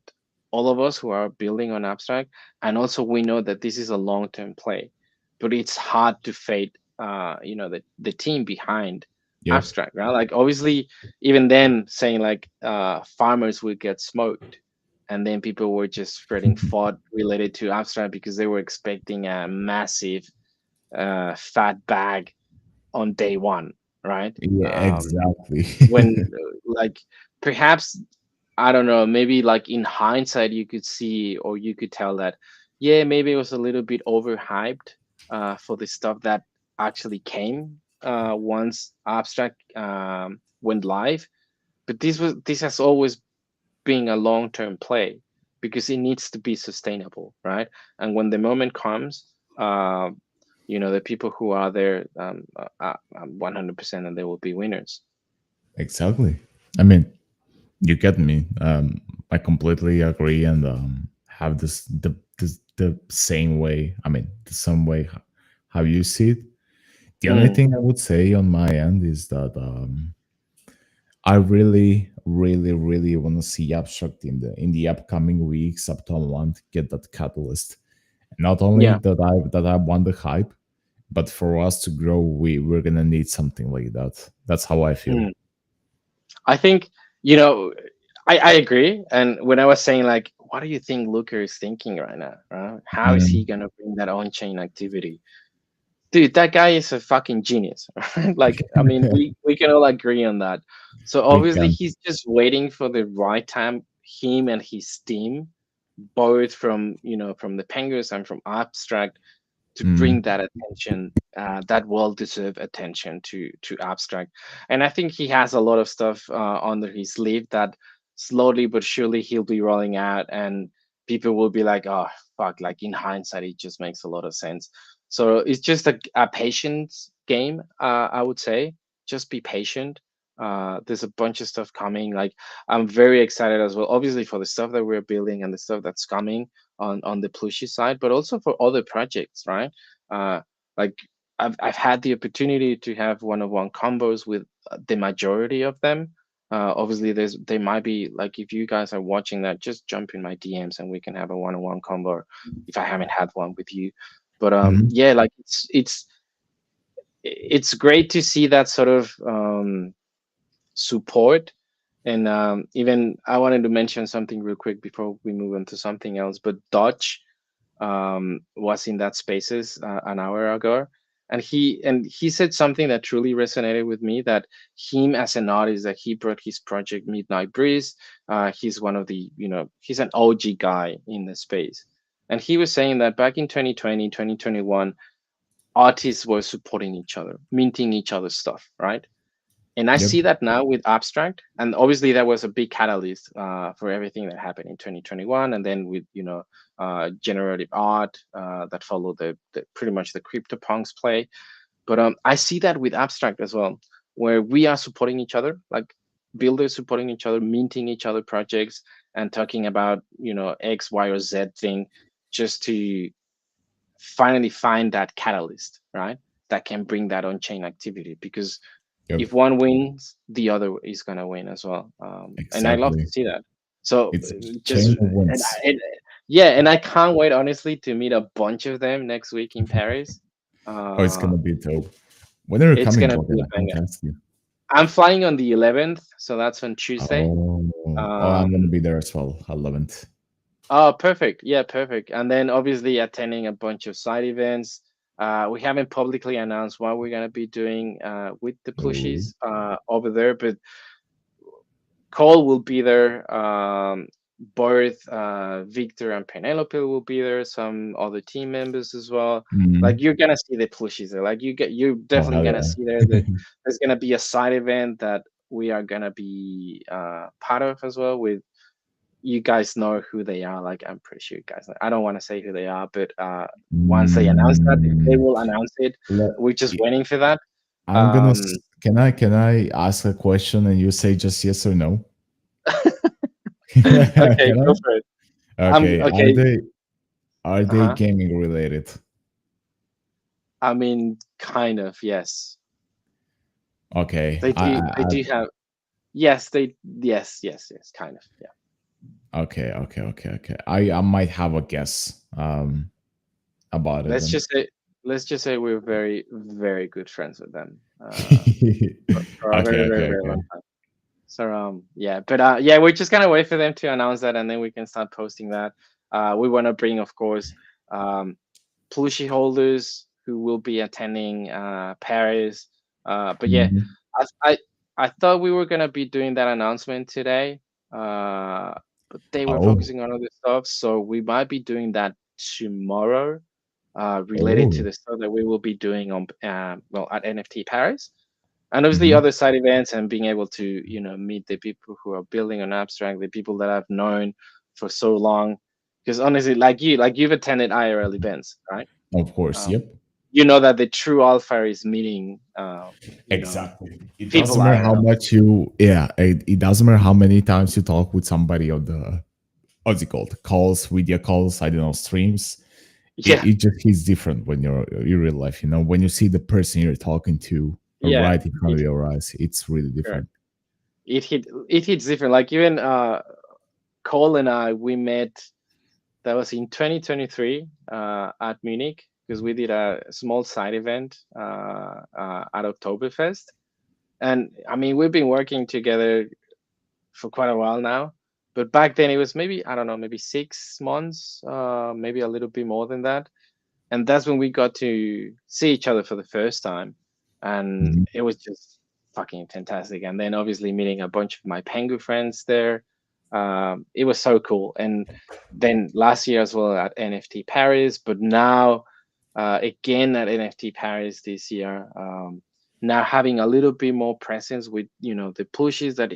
all of us who are building on abstract, and also we know that this is a long-term play, but it's hard to fade the team behind Yeah. abstract, right? Like obviously, even then saying like farmers would get smoked, and then people were just spreading thought related to abstract because they were expecting a massive fat bag on day one, right? Yeah, exactly. When like perhaps, I don't know, maybe like in hindsight you could see or you could tell that yeah, maybe it was a little bit overhyped for the stuff that actually came once abstract went live. But this has always being a long-term play because it needs to be sustainable, right? And when the moment comes, the people who are there, 100%, and they will be winners. Exactly. I mean, you get me. I completely agree and have the same way. I mean, the same way how you see it. The only Mm, thing I would say on my end is that I really, really, really want to see abstract in the upcoming weeks, up to a month, get that catalyst. Not only yeah. that I want the hype, but for us to grow, we're gonna need something like that. That's how I feel. Mm. I think, you know, I agree. And when I was saying like, what do you think Luca is thinking right now? Right? How is he Mm, gonna bring that on-chain activity? Dude, that guy is a fucking genius. Right? Like, I mean, we can all agree on that. So we obviously can. he's just waiting for the right time, him and his team, both from the Penguins and from Abstract, to bring Mm, that attention, that well-deserved attention to abstract. And I think he has a lot of stuff under his sleeve that slowly but surely he'll be rolling out, and people will be like, oh fuck, like in hindsight, it just makes a lot of sense. So it's just a patience game, I would say. Just be patient. There's a bunch of stuff coming. Like I'm very excited as well, obviously for the stuff that we're building and the stuff that's coming on the Plooshy side, but also for other projects, right? Uh, like I've had the opportunity to have one-on-one combos with the majority of them. Obviously, they might be like if you guys are watching that, just jump in my DMs and we can have a one-on-one combo if I haven't had one with you. But Hmm. yeah, like it's great to see that sort of support. And even I wanted to mention something real quick before we move on to something else. But Dodge was in that spaces an hour ago, and he said something that truly resonated with me. That him as an artist, that he brought his project Midnight Breeze. He's one of the he's an OG guy in the space, and he was saying that back in 2020, 2021, artists were supporting each other, minting each other's stuff, right? And I Yep. see that now with abstract, and obviously that was a big catalyst for everything that happened in 2021, and then with generative art that followed the pretty much the CryptoPunks play. But I see that with abstract as well, where we are supporting each other, like builders supporting each other, minting each other projects, and talking about X, Y, or Z thing, just to finally find that catalyst, right? That can bring that on-chain activity, because Yep. if one wins, the other is gonna win as well. And I love to Exactly. see that. So It's just chain of and, wins. yeah, and I can't wait honestly to meet a bunch of them next week in Paris. Oh, it's Uh, gonna be dope. When are you it's coming, gonna Logan? be a I banger. haven't asked you. I'm flying on the 11th, so that's on Tuesday. Oh, oh, I'm gonna Um, be there as well. 11th. oh, perfect. Yeah, perfect. And then obviously attending a bunch of side events. We haven't publicly announced what we're gonna be doing with the Oh. plushies over there, but Cole will be there. Both Victor and Penelope will be there. Some other team members as well. Like Mhm. you're gonna see the plushies there. Like you're Oh, definitely hell gonna see there yeah. that there's gonna be a side event that we are gonna be part of as well. With you guys know who they are. Like I'm pretty sure you guys know. I don't want to say who they are, but once they announce that, they Mm, will announce it. let, We're just waiting for that. I'm gonna. Um, Can I ask a question and you say just yes or no? okay, go Can for it. I? I'm Okay. Are okay. they Uh-huh. gaming related? I mean, kind of, yes. Okay. They do have yes, yes, kind of. Yeah. Okay. I might have a guess about it Let's then. just say let's just say we're very, very good friends with them. For a very, very, very Okay. long time. So yeah, but yeah, we're just gonna wait for them to announce that and then we can start posting that. We wanna bring of course um plushie holders who will be attending Paris. But yeah, Mhm. I, I I thought we were gonna be doing that announcement today, but they were Oh. focusing on other stuff, so we might be doing that tomorrow, related to Oh. the stuff that we will be doing on well at NFT Paris, and obviously Mhm. other side events and being able to meet the people who are building on abstract, the people that I've known for so long. Because honestly, like you've attended IRL events, right? Of course. um, Yep. you know that the true alpha is meeting Exactly. It people doesn't matter how IRL. much you, yeah, it doesn't matter how many times you talk with somebody on the, what's it called? Calls, video calls, I don't know, streams. Yeah, It just hits different when you're in real life, when you see the person you're talking to yeah, right in front of it, your eyes, it's really correct. different. It hits different. Like even Cole and I, we met. That was in 2023 at Munich because we did a small side event at Oktoberfest. And I mean, we've been working together for quite a while now. But back then it was maybe, I don't know, maybe 6 months, maybe a little bit more than that. And that's when we got to see each other for the first time. And Mhm. it was just fucking fantastic. And then obviously meeting a bunch of my Pengu friends there. It was so cool. And then last year as well at NFT Paris, but now again at NFT Paris this year. Now having a little bit more presence with the pushes that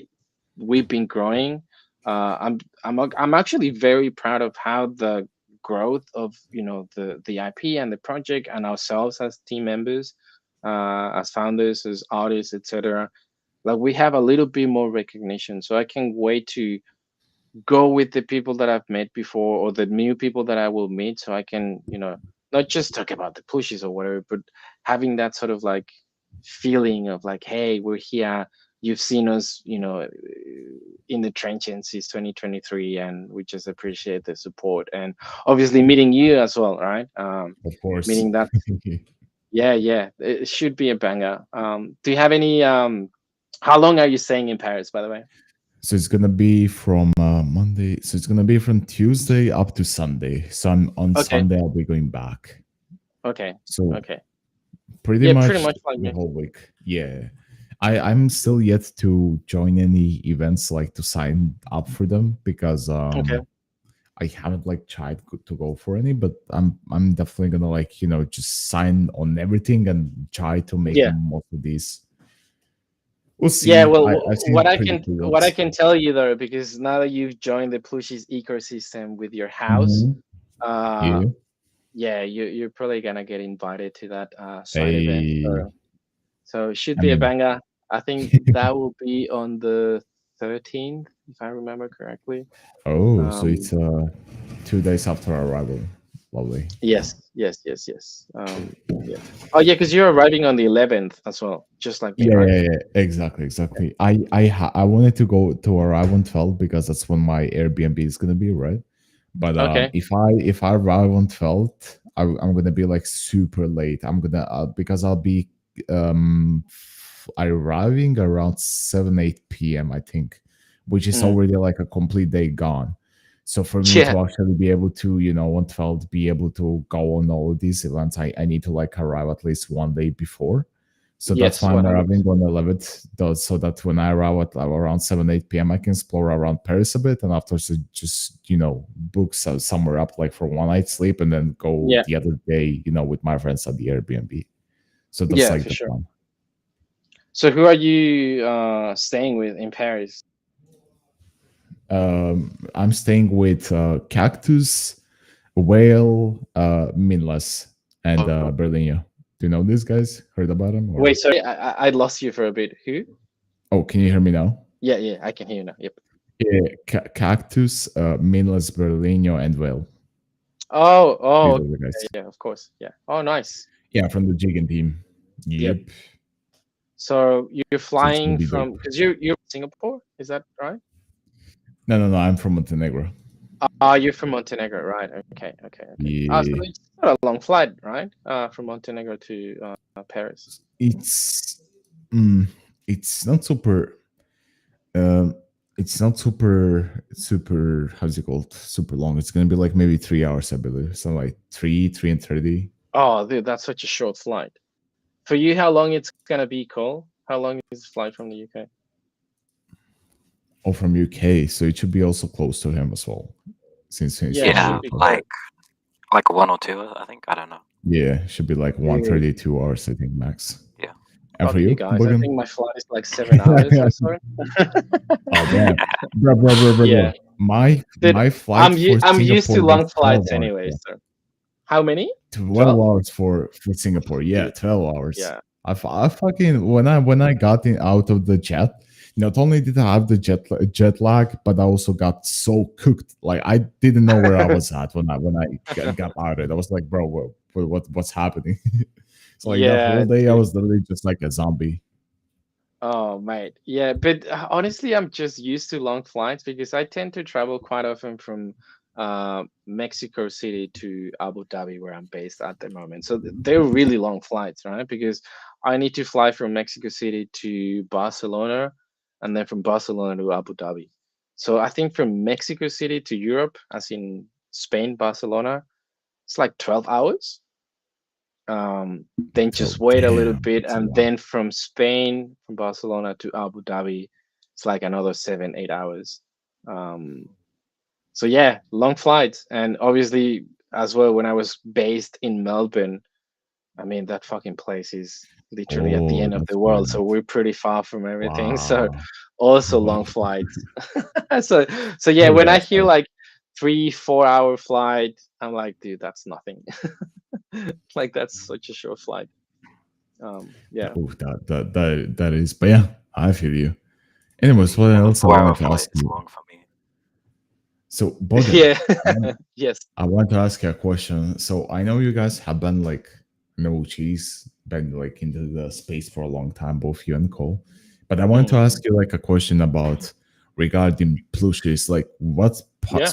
we've been growing. I'm actually very proud of how the growth of the IP and the project and ourselves as team members, as founders, as artists, etc. Like we have a little bit more recognition. So I can't wait to go with the people that I've met before or the new people that I will meet, so I can, not just talk about the pushes or whatever, but having that sort of like feeling of like, hey, we're here. You've seen us, in the trenches since 2023, and we just appreciate the support and obviously meeting you as well, right? Of course. Meaning that, yeah, yeah, it should be a banger. Do you have any? How long are you staying in Paris, by the way? So it's gonna be from Monday. So it's gonna be from Tuesday up to Sunday. So on Okay, Sunday I'll be going back. okay, So okay. pretty Yeah, pretty much much like the me. whole week. Yeah. I'm still yet to join any events, like to sign up for them, because Okay. I haven't like tried to go for any, but I'm definitely gonna like just sign on everything and try to make Yeah. most of these. We'll Yeah, see. well, I what seen I pretty can cool what I ones. can tell you though, because now that you've joined the Plooshies ecosystem with your house, Mhm. uh, Yeah. yeah, you're probably gonna get invited to that side event. Hey, So it should I be a mean, banger. I think that will be on the 13th, if I remember correctly. oh, so Um, it's 2 days after arrival. Lovely. yes, yes, yes, yes. Yeah. Oh yeah, because you're arriving on the 11th as well, just like me, Yeah, right? yeah, yeah. Exactly, exactly. I wanted to go to arrive on 12 because that's when my Airbnb is gonna be, right? But Okay. if I arrive on 12th, I'm gonna be like super late. I'm gonna because I'll be arriving around 7 8 p.m. I think, which is Mm. already like a complete day gone. So for me Yeah. to actually be able to, on 12th, be able to go on all of these events, I need to like arrive at least one day before. So that's Yes, why I'm arriving 100%. on the 11th, so that when I arrive at around 7 8 p.m., I can explore around Paris a bit, and after just book somewhere up like for one night sleep, and then go Yeah. the other day, with my friends at the Airbnb. So that's Yeah, like for the sure. plan. So who are you staying with in Paris? I'm staying with Cactus, Whale, Minless, and Oh, Berlino. Do you know these guys? Heard about them wait, or? sorry, I lost you for a bit. Who? Oh, can you hear me now? Yeah, yeah, I can hear you now. Yep. Yeah, Cactus, Minless, Berlino, and Whale. Oh, oh, These okay, are the guys. yeah, of course. Yeah. Oh, nice. Yeah, from the Jigen team. Yep. Yep. So you're So it's gonna flying be dope. from because you're Singapore, is that right? No, no, no. I'm from Montenegro. Ah, you're from Montenegro, right? Okay, okay, okay. Ah, so Yeah, it's not a long flight, right? From Montenegro to Paris. it's mm, it's not super. Um, it's not super. How's it called? Super long. It's gonna be like maybe 3 hours, I believe. So like three and 30. Oh, dude, that's such a short flight. For you, how long it's gonna be, Cole? How long is the flight from the UK? Oh, from UK. So it should be also close to him as well, since he's Yeah, it from Yeah, should be UK. close. like 1 or 2, I think. I don't know. Yeah, should be like Dude, 132 hours, I think, max. Yeah. And for fuck you you, guys. I think Logan? my flight is like 7 hours or so. Oh damn, bro. Yeah, dude, My flight for I'm used Singapore to got long 12 flights hours. anyway. Bro. So how many? 12 12? hours for Singapore. Yeah, Dude, 12 hours. yeah. I fucking when I got in out of the jet, not only did I have the jet lag, but I also got so cooked. Like I didn't know where I was at when I got out of it. I was like, bro, what's happening? So like that whole Yeah, day, I dude. was literally just like a zombie. Oh, mate. Yeah, but honestly, I'm just used to long flights because I tend to travel quite often from Mexico City to Abu Dhabi, where I'm based at the moment. So they're really long flights, right? Because I need to fly from Mexico City to Barcelona and then from Barcelona to Abu Dhabi. So I think from Mexico City to Europe, as in Spain, Barcelona, it's like 12 hours. Then So just wait a little damn, bit, that's a and lot. then from Spain, from Barcelona to Abu Dhabi, it's like another 7 8 hours. Um, so yeah, long flights, and obviously as well when I was based in Melbourne, I mean that fucking place is literally at the Oh, end of that's the world, so mad. we're pretty far from everything. So Wow. also long Wow. flights. so so yeah, Hey, when I hear like 3 4 hour flight. I'm like, dude, that's nothing. Like that's such a short flight. Yeah. Oh, that is. But yeah, I feel you. Anyways, what Even a else I 4 hour wanted to ask flight is you? long for me. So, Bogdan, Yeah. I want Yes. I want to ask you a question. So, I know you guys have been like no cheese, been like into the space for a long time, both you and Cole. But I want to Mm, ask you like a question about regarding plushies. Like, yeah.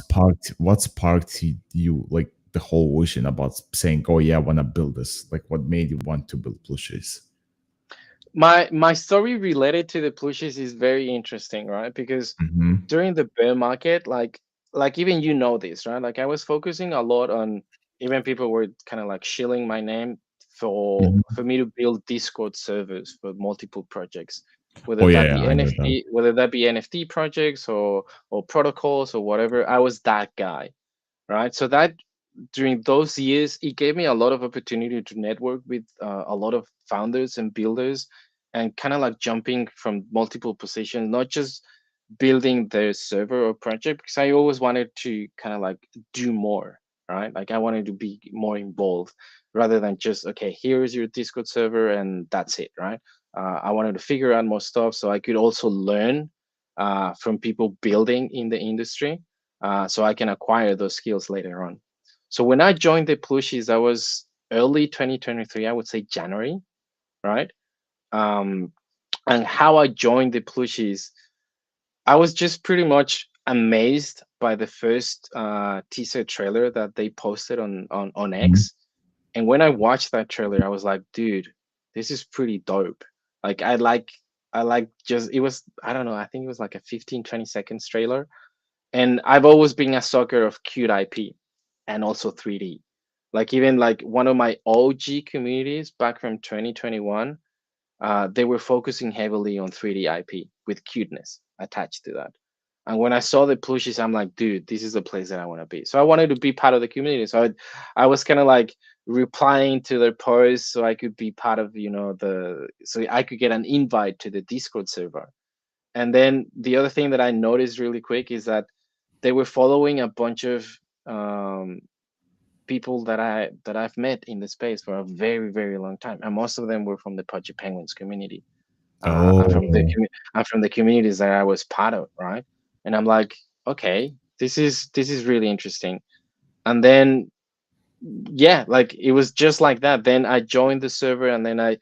what sparked you like the whole vision about saying, "Oh yeah, I want to build this." Like, what made you want to build plushies? My story related to the plushies is very interesting, right? Because Mm-hmm. during the bear market, like even you know this, right? Like I was focusing a lot on, even people were kind of like shilling my name Mm-hmm. for me to build Discord servers for multiple projects, Oh whether yeah, that yeah, be I know that. NFT projects or protocols or whatever. I was that guy, right? So that during those years, it gave me a lot of opportunity to network with a lot of founders and builders, and kind of like jumping from multiple positions, not just building the server or project, because I always wanted to kind of like do more, right? Like I wanted to be more involved rather than just, okay, here's your Discord server and that's it, right? I wanted to figure out more stuff so I could also learn from people building in the industry, so I can acquire those skills later on. So when I joined the Plooshies, I was early 2023, I would say January, right? Um, and how I joined the Plooshies, I was just pretty much amazed by the first teaser trailer that they posted on Mhm. X. And when I watched that trailer, I was like, dude, this is pretty dope. Like I like just, it was, I don't know, I think it was like a 15 20 seconds trailer. And I've always been a sucker of cute IP and also 3D. Like even like one of my OG communities back from 2021, they were focusing heavily on 3D IP with cuteness attached to that. And when I saw the plushies, I'm like, dude, this is the place that I want to be. So I wanted to be part of the community. So I was kind of like replying to their posts so I could be part of, so I could get an invite to the Discord server. And then the other thing that I noticed really quick is that they were following a bunch of um, people that I've met in the space for a very very long time, and most of them were from the Pudgy Penguins community. Oh. I'm from the communities that I was part of, right? And I'm like, okay, this is really interesting. And then yeah, like it was just like that. Then I joined the server, and then I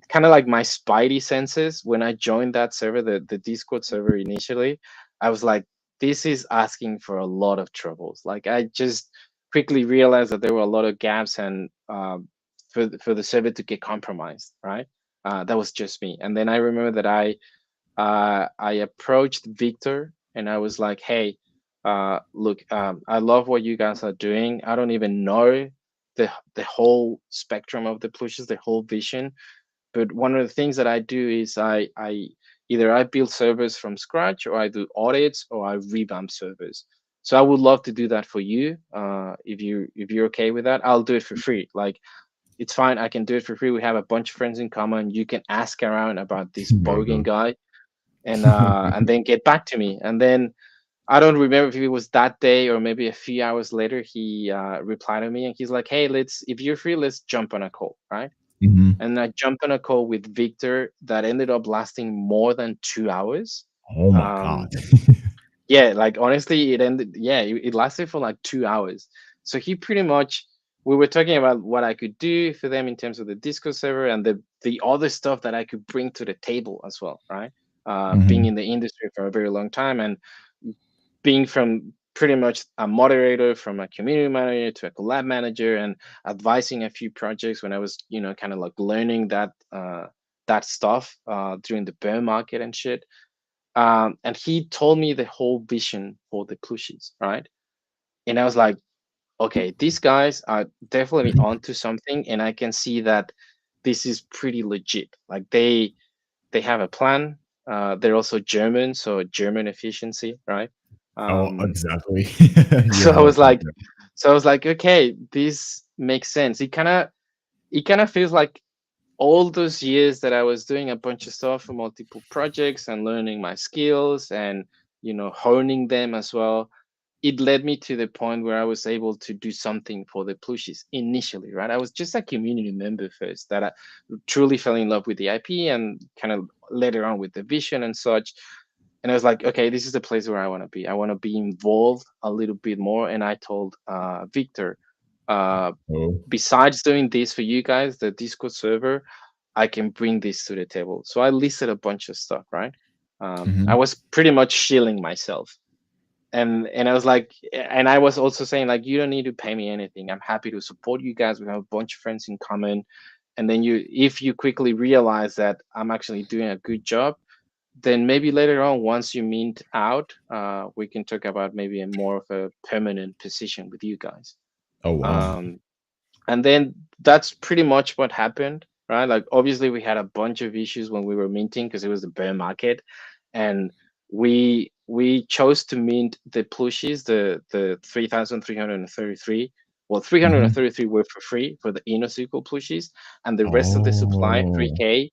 kind of like my spidey senses when I joined that server, the Discord server initially, I was like, this is asking for a lot of troubles. Like I just quickly realized that there were a lot of gaps, and for the server to get compromised, right? That was just me. And then I remember that I approached Victor and I was like, hey, look, I love what you guys are doing. I don't even know the whole spectrum of the pushes, the whole vision, but one of the things that I do is I either I build servers from scratch, or I do audits, or I revamp servers. So I would love to do that for you. If you're okay with that, I'll do it for free. Like it's fine, I can do it for free. We have a bunch of friends in common. You can ask around about this Very Bogan good. guy, and then get back to me. And then I don't remember if it was that day or maybe a few hours later. He replied to me and he's like, "Hey, let's if you're free, let's jump on a call, right?" Mhm. And I jumped on a call with Victor that ended up lasting more than 2 hours. Oh my god. Um, yeah, like honestly, it ended. Yeah, it lasted for like 2 hours. So he pretty much, we were talking about what I could do for them in terms of the Discord server and the other stuff that I could bring to the table as well, right? Being Mhm. in the industry for a very long time, and being from pretty much a moderator, from a community manager to a collab manager, and advising a few projects when I was, kind of like learning that stuff during the bear market and shit. And he told me the whole vision for the plushies, right? And I was like, okay, these guys are definitely onto something, and I can see that this is pretty legit. Like they have a plan. They're also German, so German efficiency, right? Oh, Um, exactly. so You're I was welcome. like, so I was like, okay, this makes sense. It kind of feels like all those years that I was doing a bunch of stuff for multiple projects and learning my skills and honing them as well. it led me to the point where I was able to do something for the Plooshies initially, right? I was just a community member first that I truly fell in love with the IP and kind of later on with the vision and such. And I was like, okay, this is the place where I want to be. I want to be involved a little bit more. And I told Victor, uh, Oh. besides doing this for you guys, the Discord server, I can bring this to the table. So I listed a bunch of stuff, right? I Mm-hmm. was pretty much shilling myself. And I was like, and I was also saying like, you don't need to pay me anything. I'm happy to support you guys. We have a bunch of friends in common. And then if you quickly realize that I'm actually doing a good job, then maybe later on, once you mint out, we can talk about maybe a more of a permanent position with you guys. Oh wow. Um, and then that's pretty much what happened, right? Like obviously we had a bunch of issues when we were minting because it was the bear market, and we chose to mint the plushies, the 3,333. Well, Mm-hmm. 333 were for free for the inner circle plushies, and the rest of the supply Oh. 3K.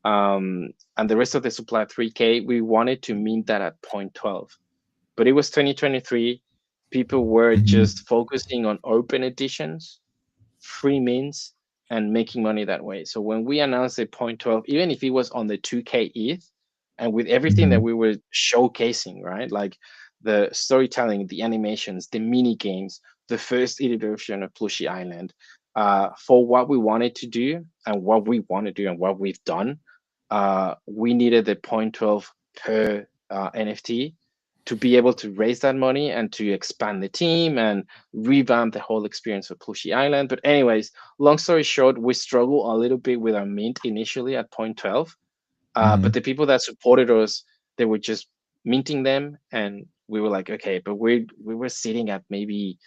And the rest of the supply 3K, we wanted to mint that at 0.12, but it was 2023. People were Mm-hmm. just focusing on open editions, free mints, and making money that way. So when we announced the point 12, even if it was on the 2K ETH, and with everything Mm-hmm. that we were showcasing, right? Like the storytelling, the animations, the mini games, the first iteration of Plushy Island, for what we wanted to do and what we want to do and what we've done, we needed the point 12 per NFT to be able to raise that money and to expand the team and revamp the whole experience of Plooshy Island. But anyways, long story short, we struggled a little bit with our mint initially at point 12. But Mm-hmm. the people that supported us, they were just minting them, and we were like, okay, but we were sitting at maybe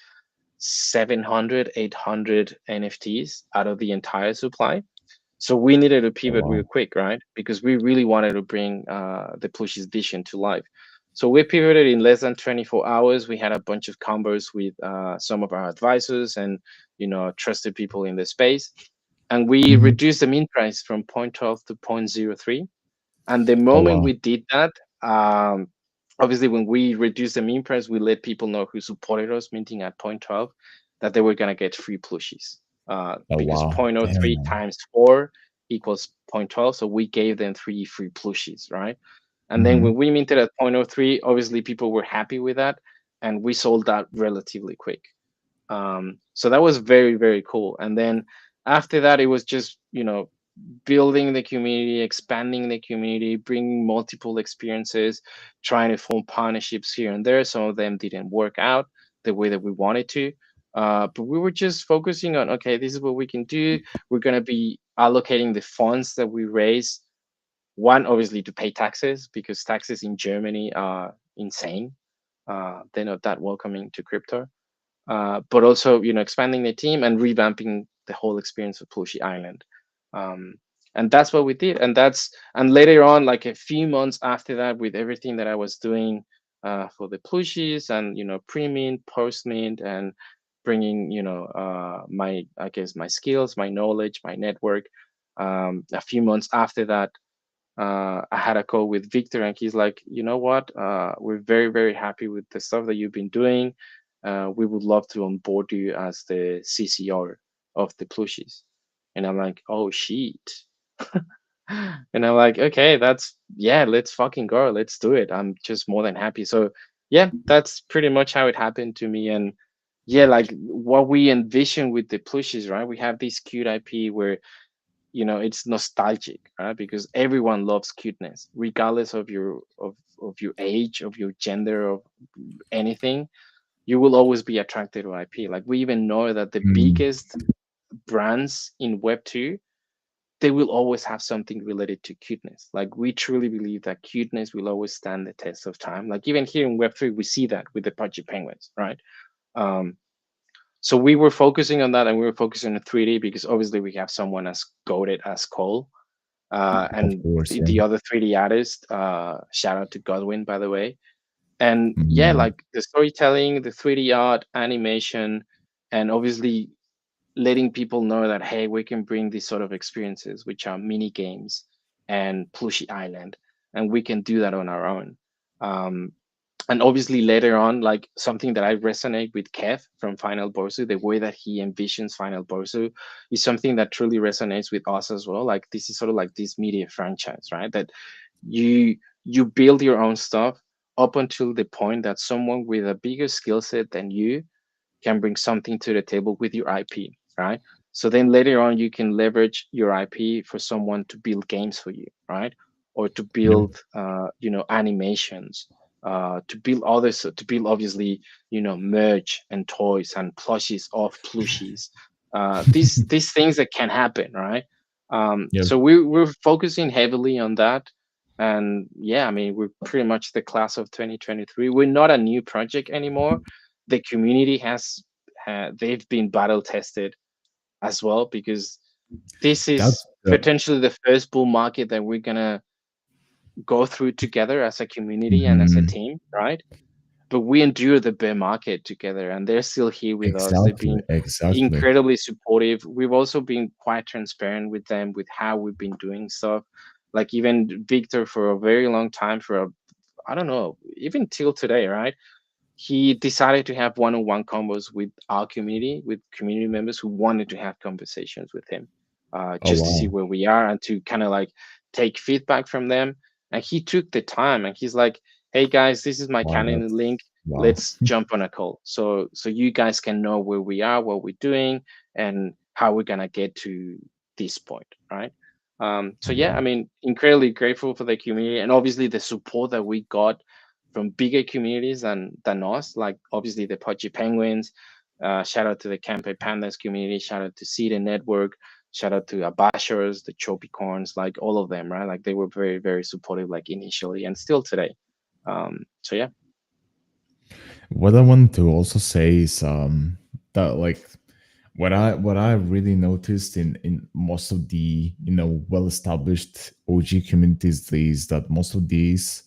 700, 800 NFTs out of the entire supply. So we needed to Oh pivot real wow. quick, right? Because we really wanted to bring the Plushies vision to life. So we pivoted in less than 24 hours. We had a bunch of combos with some of our advisors and trusted people in the space, and we Mm-hmm. reduced the min price from point 12 to point 0.03. And the Oh moment wow. we did that, obviously, when we reduced the mean price, we let people know who supported us, minting at point 12, that they were going to get free plushies. Oh Because wow. 0.03 Damn. times 4 equals point 0.12. So we gave them 3 free plushies, right? And then Mm-hmm. when we minted at 0.03, obviously people were happy with that. And we sold that relatively quick. So that was very, very cool. And then after that, it was just, building the community, expanding the community, bringing multiple experiences, trying to form partnerships here and there. Some of them didn't work out the way that we wanted to. But we were just focusing on, okay, this is what we can do. We're going to be allocating the funds that we raise, one, obviously, to pay taxes, because taxes in Germany are insane. They're not that welcoming to crypto. But also expanding the team and revamping the whole experience of Plooshy Island. Um, and that's what we did. And later on, like a few months after that, with everything that I was doing for the Plooshies and pre-mint, post-mint, and bringing my, I guess, my skills, my knowledge, my network. A few months after that, I had a call with Victor, and he's like, you know what? We're very, very happy with the stuff that you've been doing. We would love to onboard you as the CCR of the Plooshies. And I'm like, oh shit. And I'm like, okay, yeah, let's fucking go. Let's do it. I'm just more than happy. So yeah, that's pretty much how it happened to me. And yeah, like what we envision with the Plooshies, right? We have this cute IP where it's nostalgic, right? Because everyone loves cuteness regardless of your age, of your gender, of anything. You will always be attracted to IP. Like we even know that the Mm. biggest brands in web 2, they will always have something related to cuteness. Like we truly believe that cuteness will always stand the test of time. Like even here in web 3, we see that with the Pudgy Penguins, right? um, so we were focusing on that, and we were focusing on 3D because obviously we have someone as goaded as Cole, Of and course, yeah. the other 3D artist. Shout out to Godwin, by the way. And yeah, Mm-hmm. like the storytelling, the 3D art, animation, and obviously letting people know that hey, we can bring these sort of experiences, which are mini games and Plushy Island, and we can do that on our own. Um, And obviously later on, like something that I resonate with Kev from Final Borsu, the way that he envisions Final Borsu is something that truly resonates with us as well. Like this is sort of like this media franchise, right? That you you build your own stuff up until the point that someone with a bigger skill set than you can bring something to the table with your IP, right? So then later on, you can leverage your IP for someone to build games for you, right? Or to Yeah, build, animations, to build others, to build obviously, merch and toys and plushies of plushies. These things that can happen, right? yeah. So we're focusing heavily on that. And yeah, I mean, we're pretty much the class of 2023. We're not a new project anymore. The community has they've been battle tested as well, because this is That's potentially the first bull market that we're gonna go through together as a community and as a mhm. team, right? But we endure the bear market together, and they're still here with us. They've Exactly, been exactly. incredibly supportive. We've also been quite transparent with them with how we've been doing stuff. Like even Victor for a very long time, for a, I don't know, even till today, right? He decided to have one-on-one combos with our community, with community members who wanted to have conversations with him, Oh just to see wow, where we are and to kind of like take feedback from them. And he took the time, and he's like, "Hey guys, this is my wow, calendar that's link. wow. Let's jump on a call, so you guys can know where we are, what we're doing, and how we're gonna get to this point, right?" So yeah, I Wow. mean, incredibly grateful for the community, and obviously the support that we got from bigger communities than us, like obviously the Pudgy Penguins. Shout out to the Campe Pandas community. Shout out to Cedar Network. Shout out to Abashers, the Chopicorns, like all of them, right? Like they were very, very supportive, like initially and still today. So yeah. What I want to also say is that like what I really noticed in most of the well established OG communities is that most of these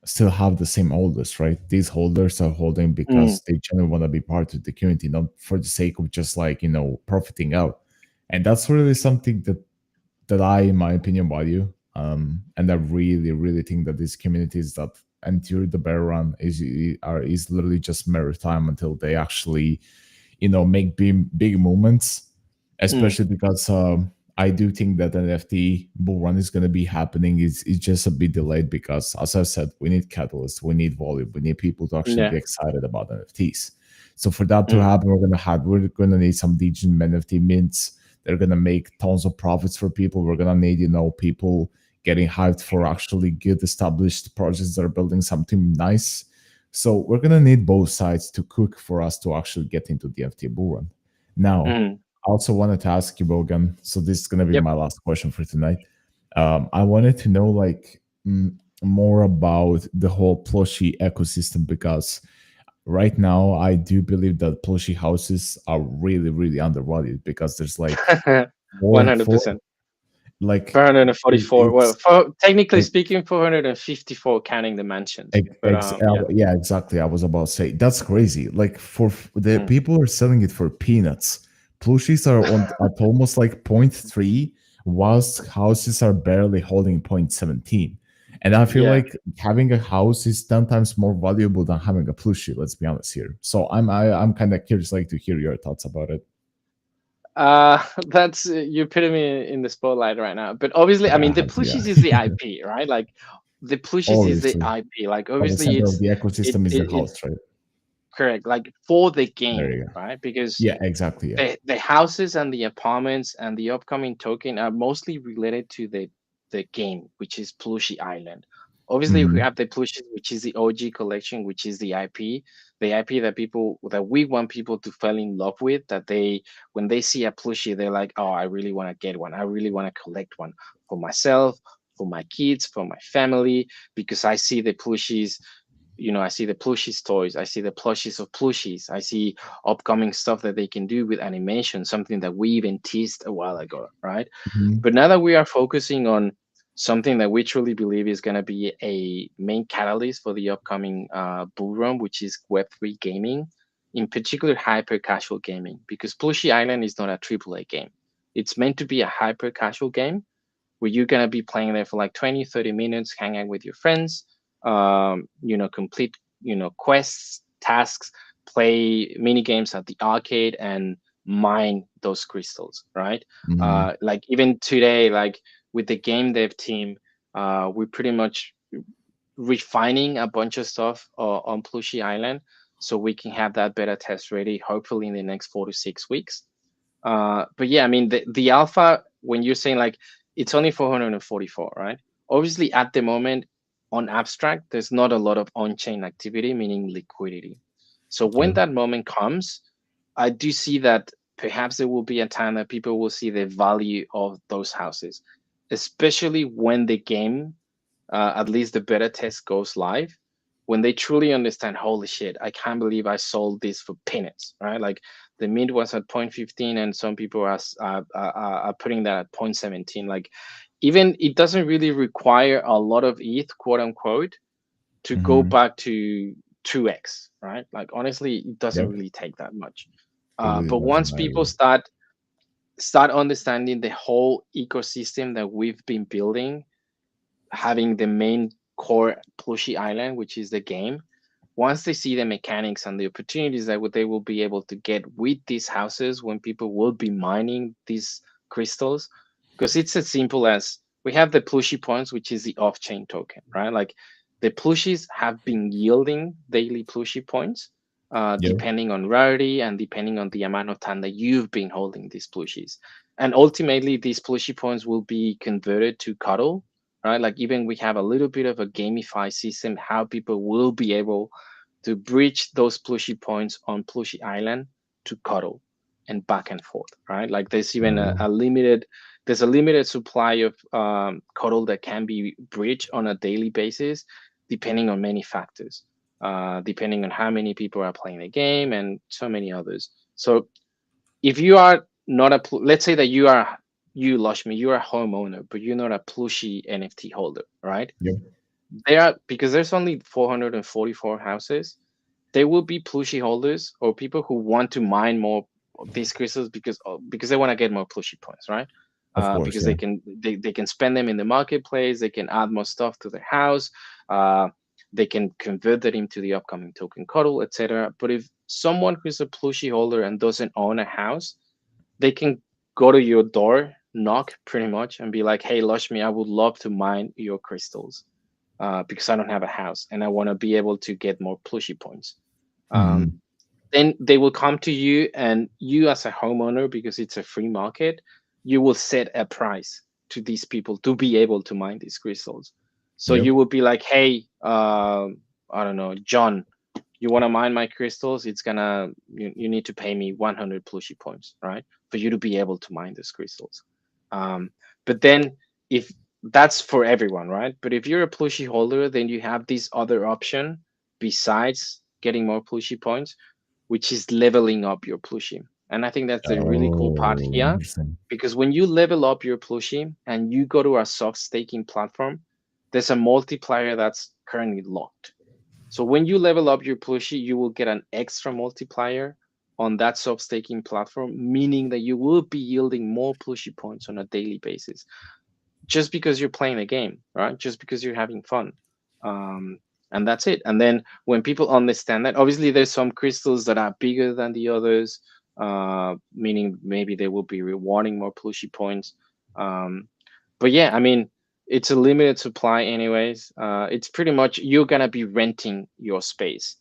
still have the same holders, right? These holders are holding Mm, because they generally want to be part of the community, not for the sake of just like profiting out. And that's really something that I, in my opinion, value. And I really, really think that these communities that enter the bear run is literally just matter of time until they actually, make big movements. mm, Especially because I do think that an NFT bull run is going to be happening. It's just a bit delayed because, as I said, we need catalysts, we need volume, we need people to actually yeah. be excited about NFTs. So for that to Mm, happen, we're gonna need some digital NFT mints. They're gonna make tons of profits for people. We're gonna need, people getting hyped for actually good established projects that are building something nice. So we're gonna need both sides to cook for us to actually get into the NFT bull run. Now, mm, I also wanted to ask you, Bogan. So this is gonna be yep. my last question for tonight. I wanted to know like more about the whole plushie ecosystem because right now I do believe that plushie houses are really, really undervalued because there's like more for 100%. like 444. Well, it's technically speaking, 454 counting the mansions. But yeah. Yeah, exactly. I was about to say that's crazy. Like the Mm, people are selling it for peanuts. Plushies are on at almost like point 0.3, whilst houses are barely holding point 0.17. And I feel yeah. like having a house is 10 times more valuable than having a plushie. Let's be honest here. So I'm kind of curious, like to hear your thoughts about it. That's you're putting me in the spotlight right now. But obviously, I mean, the Yeah, yeah. plushies is the IP, right? Like the plushies is the Obviously, IP. Like but the obviously, center of the ecosystem is the it's house, right? correct. Like for the There game, you go. right? Because Yeah, exactly. Yeah. the houses and the apartments and the upcoming token are mostly related to the game, which is Plushie Island. Obviously, we Hmm. have the Plushies, which is the OG collection, which is the IP that people that we want people to fall in love with. That they when they see a Plushie, they're like, "Oh, I really want to get one. I really want to collect one for myself, for my kids, for my family, because I see the Plushies." I see the plushies toys. I see the plushies of plushies. I see upcoming stuff that they can do with animation, something that we even teased a while ago, right? Hmm. But now that we are focusing on something that we truly believe is going to be a main catalyst for the upcoming bull run, which is Web3 gaming, in particular hyper casual gaming, because Plushie Island is not a AAA game. It's meant to be a hyper casual game where you're going to be playing there for like 20, 30 minutes, hang out with your friends, complete quests, tasks, play mini games at the arcade, and mine those crystals, right? Mm-hmm. Like even today, like with the game dev team, we pretty much refining a bunch of stuff on Plooshy Island, so we can have that beta test ready hopefully in the next 4 to 6 weeks. But yeah, I mean the alpha, when you're saying like it's only 444, right? Obviously, at the moment on Abstract, there's not a lot of on-chain activity, meaning liquidity. So when Yep. that moment comes, I do see that perhaps there will be a time that people will see the value of those houses, especially when the game, at least the beta test goes live, when they truly understand, holy shit, I can't believe I sold this for peanuts, right? Like the mint was at 0.15 and some people are putting that at 0.17. Like even it doesn't really require a lot of ETH, quote unquote, to go Mm-hmm. back to 2x, right? Like honestly, it doesn't Yep. really take that much. It really But doesn't once people matter. start understanding the whole ecosystem that we've been building, having the main core Plushy Island, which is the game, once they see the mechanics and the opportunities that they will be able to get with these houses when people will be mining these crystals, because it's as simple as we have the Plushy points, which is the off-chain token, right? Like the Plushies have been yielding daily Plushy points, Yep. depending on rarity and depending on the amount of time that you've been holding these Plushies. And ultimately, these Plushy points will be converted to cuddle, right? Like even we have a little bit of a gamified system, how people will be able to breach those plushy points on Plushy Island to cuddle and back and forth, right? Like there's even Oh, a limited supply of cuddle that can be breached on a daily basis, depending on many factors, depending on how many people are playing the game and so many others. So if you are not let's say that you Lushmi, you're a homeowner, but you're not a plushy NFT holder, right? yep. There are, because there's only 444 houses, there will be plushy holders or people who want to mine more of these crystals because they want to get more plushy points, right? Of course, Because yeah. they can spend them in the marketplace, they can add more stuff to their house, uh, they can convert that into the upcoming token cuddle, etc. But if someone who's a plushy holder and doesn't own a house, they can go to your door, knock pretty much, and be like, "Hey, Lushmi, I would love to mine your crystals because I don't have a house and I want to be able to get more plushy points." Um, Mm-hmm. then they will come to you, and you, as a homeowner, because it's a free market, you will set a price to these people to be able to mine these crystals. So Yep. you will be like, "Hey, I don't know, John, you want to mine my crystals? You need to pay me 100 plushy points, right, for you to be able to mine these crystals." Um, but then if that's for everyone, right? But if you're a plushy holder, then you have this other option besides getting more plushy points, which is leveling up your plushie. And I think that's the really cool part Oh, here, interesting. because when you level up your plushie and you go to a soft staking platform, there's a multiplier that's currently locked. So when you level up your plushie, you will get an extra multiplier on that soft staking platform, meaning that you will be yielding more plushie points on a daily basis just because you're playing a game, right? Just because you're having fun. Um, and that's it. And then when people understand that, obviously there's some crystals that are bigger than the others, meaning maybe they will be rewarding more plushy points. Um, but yeah, I mean, it's a limited supply anyways. It's pretty much you're gonna be renting your space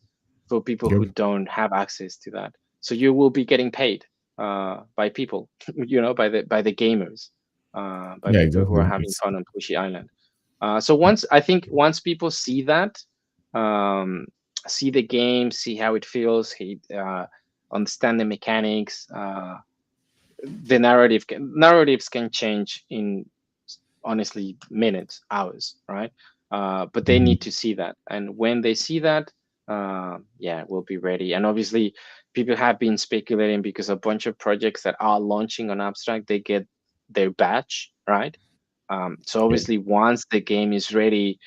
for people Yep. who don't have access to that. So you will be getting paid by people, by the gamers, by Yeah, people who are exactly. having It's fun on Pushy Island. So once people see that, um, see the game, see how it feels, understand the mechanics, the narratives can change in honestly minutes, hours, right? But they mhm. need to see that, and when they see that, yeah, we'll be ready. And obviously, people have been speculating because a bunch of projects that are launching on Abstract, they get their batch, right? So Yep. obviously, once the game is ready,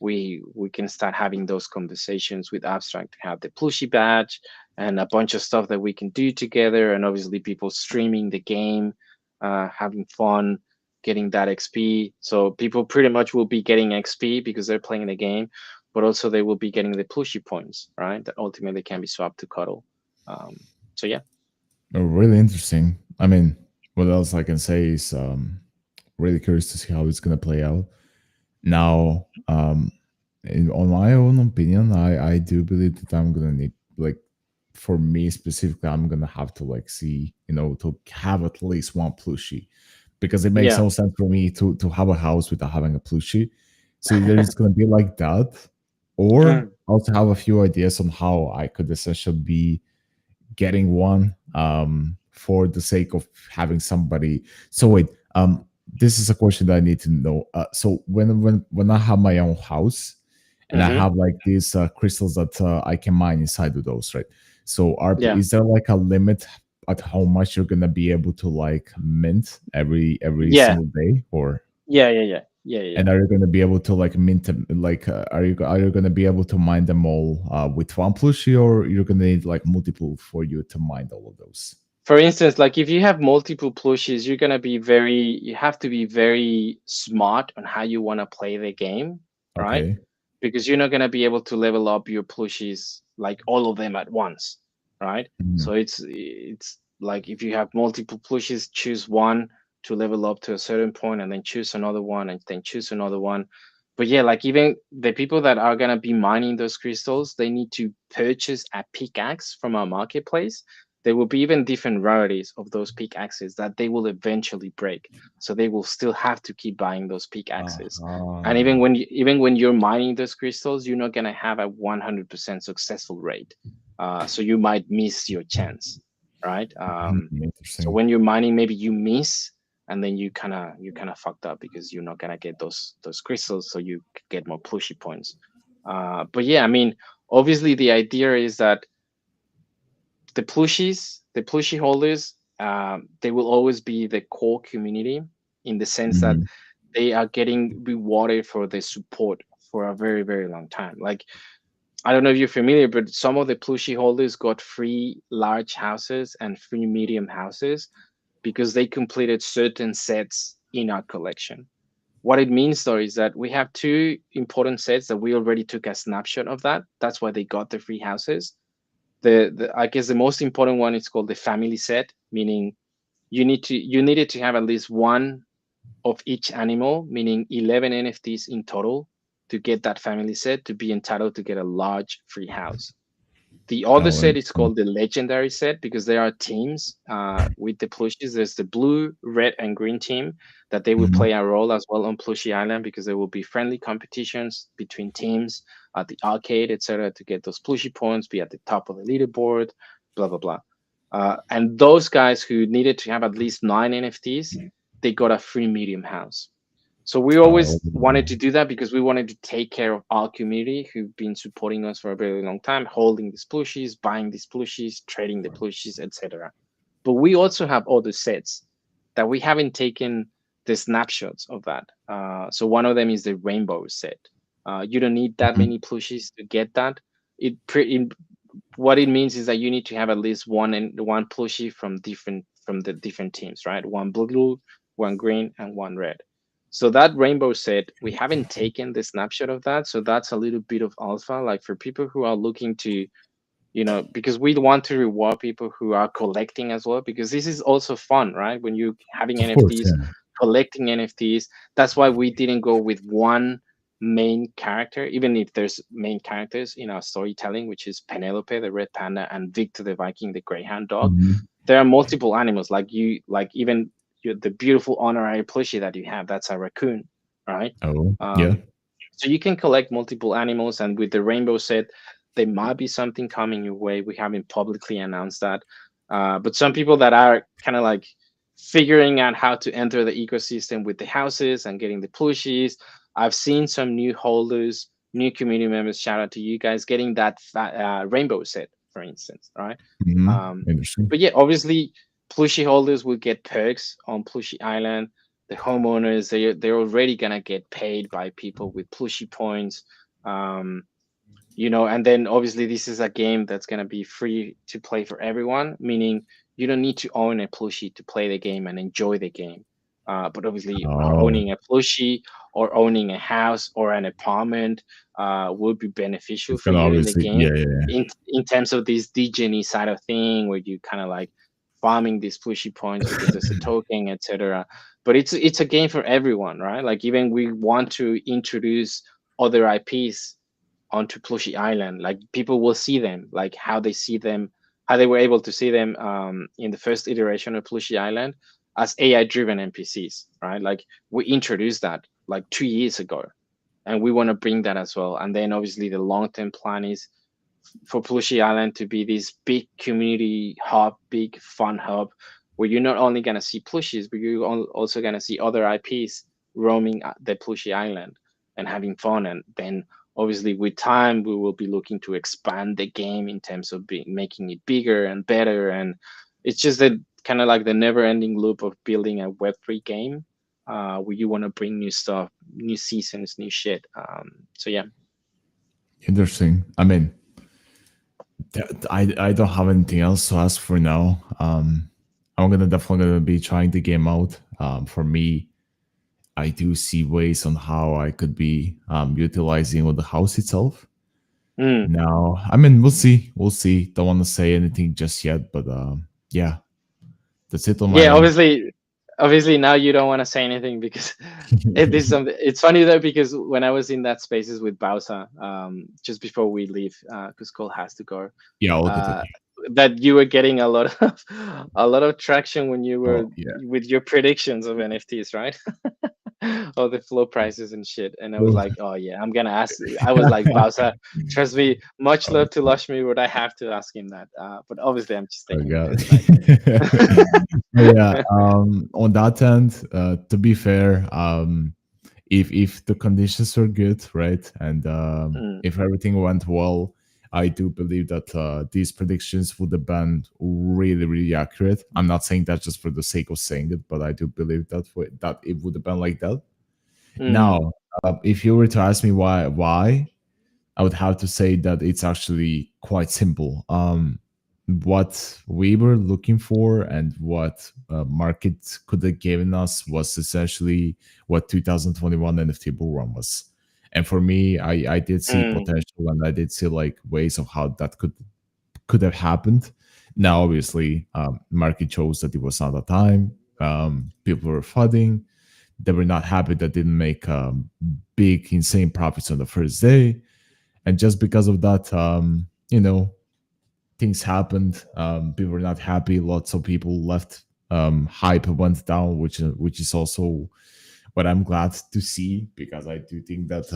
we can start having those conversations with Abstract to have the plushy badge and a bunch of stuff that we can do together. And obviously, people streaming the game, having fun, getting that XP. So people pretty much will be getting XP because they're playing the game. but also they will be getting the plushie points, right? That ultimately can be swapped to cuddle. Um, so yeah. Oh, really interesting. I mean, what else I can say is really curious to see how it's gonna play out. Now, on my own opinion, I do believe that I'm gonna need, like, for me specifically, I'm gonna have to like see, to have at least one plushie, because it makes Yeah. no sense for me to have a house without having a plushie. So either it's gonna be like that, or Mm, also have a few ideas on how I could essentially be getting one, for the sake of having somebody. So wait, this is a question that I need to know. So when I have my own house and I hmm. have like these crystals that I can mine inside of those, right? So Yeah. is there like a limit at how much you're gonna be able to like mint every Yeah. single day, or Yeah. Yeah. Yeah. Yeah. Yeah. and are you going to be able to like mint them, like are you going to be able to mine them all with one plushie, or you're going to need like multiple for you to mine all of those? For instance, like if you have multiple plushies, you have to be very smart on how you want to play the game, right? Okay. Because you're not going to be able to level up your plushies like all of them at once, right? Mhm. So it's like if you have multiple plushies, choose one to level up to a certain point, and then choose another one, and then choose another one. But yeah, like even the people that are going to be mining those crystals, they need to purchase a pickaxe from our marketplace. There will be even different rarities of those pickaxes that they will eventually break. So they will still have to keep buying those pickaxes. And Uh-huh. even when you're mining those crystals, you're not gonna have a 100% successful rate. So you might miss your chance, right? So Interesting. when you're mining, maybe you miss, and then you kind of fucked up because you're not gonna get those crystals, so you get more pushy points. But yeah, I mean, obviously the idea is that the plushie holders, they will always be the core community in the sense that Mhm. they are getting rewarded for their support for a very, very long time. Like, I don't know if you're familiar, but some of the plushie holders got free large houses and free medium houses because they completed certain sets in our collection. What it means though is that we have two important sets that we already took a snapshot of that. That's why they got the free houses. The I guess the most important one is called the family set, meaning you needed to have at least one of each animal, meaning 11 NFTs in total to get that family set to be entitled to get a large free house. The other Oh, set is interesting. called the legendary set because there are teams with the plushies. There's the blue, red, and green team that they will Mhm. play a role as well on Plushie Island because there will be friendly competitions between teams at the arcade, etc., to get those plushie points, be at the top of the leaderboard, blah blah blah. And those guys who needed to have at least 9 NFTs, they got a free medium house. So we Oh, always wanted to do that because we wanted to take care of our community who've been supporting us for a very long time, holding these plushies, buying these plushies, trading the plushies, etc. But we also have other sets that we haven't taken the snapshots of that. So one of them is the rainbow set. You don't need that mhm. many plushies to get that. In what it means is that you need to have at least one plushie from the different teams, right? One blue, one green, and one red. So that rainbow set, we haven't taken the snapshot of that. So that's a little bit of alpha, like for people who are looking to, because we want to reward people who are collecting as well, because this is also fun, right? When you having Of course, NFTs, yeah. collecting NFTs. That's why we didn't go with one main character, even if there's main characters in our storytelling, which is Penelope, the red panda, and Victor the Viking, the greyhound dog. Mhm. There are multiple animals, like even the beautiful honorary plushie that you have, that's a raccoon, right? Oh, yeah. Um, so you can collect multiple animals, and with the rainbow set, there might be something coming your way. We haven't publicly announced that, but some people that are kind of like figuring out how to enter the ecosystem with the houses and getting the plushies. I've seen some new holders, new community members. Shout out to you guys getting that rainbow set, for instance, right? Mhm. Um, Interesting. but yeah, obviously, plushie holders will get perks on Plushie Island. The homeowners, they're already gonna get paid by people with plushie points. Um, and then obviously this is a game that's gonna be free to play for everyone, meaning you don't need to own a plushie to play the game and enjoy the game. But obviously, Oh, owning a plushie or owning a house or an apartment would be beneficial it's for gonna you in the obviously, game. yeah, yeah, yeah. In terms of this DGNE side of thing, where you kind of like farming these plushie points because there's a token, etc. But it's a game for everyone, right? Like even we want to introduce other IPs onto Plushie Island. Like people will see them, like how they see them, how they were able to see them in the first iteration of Plushie Island as AI driven NPCs, right? Like we introduced that like 2 years ago, and we want to bring that as well. And then obviously the long term plan is for Plushie Island to be this big community hub, big fun hub, where you're not only gonna see plushies, but you're also gonna see other IPs roaming the Plushie Island and having fun. And then obviously with time, we will be looking to expand the game in terms of making it bigger and better. And it's just that kind of like the never-ending loop of building a Web3 game, where you want to bring new stuff, new seasons, new shit. So yeah. Interesting. I mean, I don't have anything else to ask for now. I'm gonna definitely gonna be trying the game out. For me, I do see ways on how I could be utilizing with the house itself. Mm. Now, I mean, we'll see. We'll see. Don't want to say anything just yet, but yeah, that's it on my Yeah, end. obviously now you don't want to say anything because this is something. It's funny though because when I was in that spaces with Bausa, just before we leave, because Cole has to go, Yeah, all good. uh, that you were getting a lot of a lot of traction when you were Oh yeah. with your predictions of NFTs, right? All the flow prices and shit. And I was Oh, like, oh yeah, I'm gonna ask. I was like, Bausa, trust me, much love to Lushmi, but I have to ask him that. But obviously, I'm just oh taking the god. piss, like. But yeah, on that end, to be fair, if the conditions are good, right, and Mm, if everything went well, I do believe that these predictions would have been really, really accurate. I'm not saying that just for the sake of saying it, but I do believe that it would have been like that. mm, Now, if you were to ask me why, I would have to say that it's actually quite simple. What we were looking for and what market could have given us was essentially what 2021 NFT bull run was. And for me, I did see mm, potential and I did see like ways of how that could have happened. Now, obviously, market chose that it was not the time. People were flooding. They were not happy that didn't make big, insane profits on the first day, and just because of that, things happened. People were not happy. Lots of people left. Hype went down, which is also what I'm glad to see, because I do think that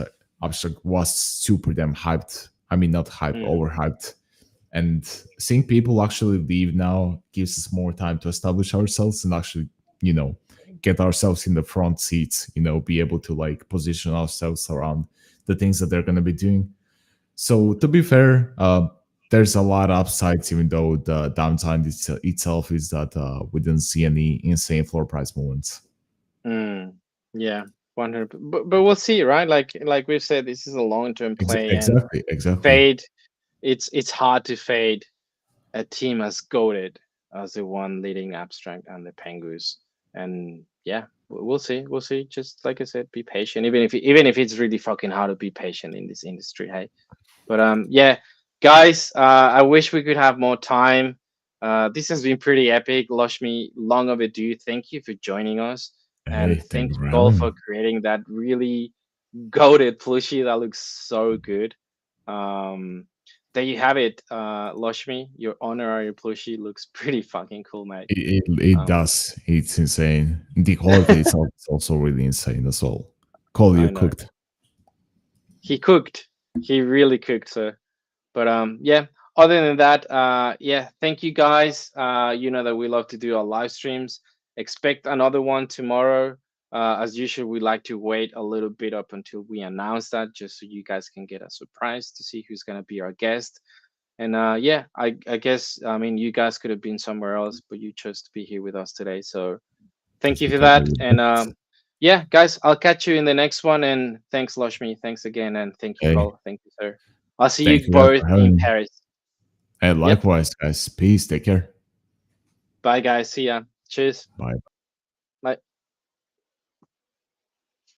abstract was super damn hyped. I mean, not hyped, mm, overhyped. And seeing people actually leave now gives us more time to establish ourselves and actually, you know, get ourselves in the front seats. Be able to like position ourselves around the things that they're going to be doing. So to be fair, there's a lot of upsides, even though the downside itself is that we didn't see any insane floor price movements. mm. Yeah, 100. But we'll see, right? Like we've said, this is a long term play, and Exactly, exactly. fade. It's hard to fade a team as goaded as the one leading abstract and the Pengus. And yeah, we'll see. We'll see. Just like I said, be patient. Even if it's really fucking hard to be patient in this industry. Hey. But yeah, guys, I wish we could have more time. This has been pretty epic. Lushmi, long overdue. Thank you for joining us, Hey, and thank thank you you, for Cole, having for me. creating that really goated plushie that looks so good. Um, there you have it, Lushmi. Your honorary plushie looks pretty fucking cool, mate. It Um, does. It's insane. The quality itself is also really insane as well. Call you I know cooked. he cooked. He really cooked, sir. But yeah, other than that, yeah, thank you guys. You know that we love to do our live streams. Expect another one tomorrow. As usual, we like to wait a little bit up until we announce that, just so you guys can get a surprise to see who's gonna be our guest. And yeah, I guess I mean you guys could have been somewhere else, but you chose to be here with us today. So thank Just you for because of that. your And books. yeah, guys, I'll catch you in the next one. And thanks, Loshmi. Thanks again. And thank you, Hey, Cole. Thank you, sir. I'll see thank you you guys both for in having me. Paris. And Yep. likewise, guys. Peace. Take care. Bye, guys. See ya. Cheers. Bye.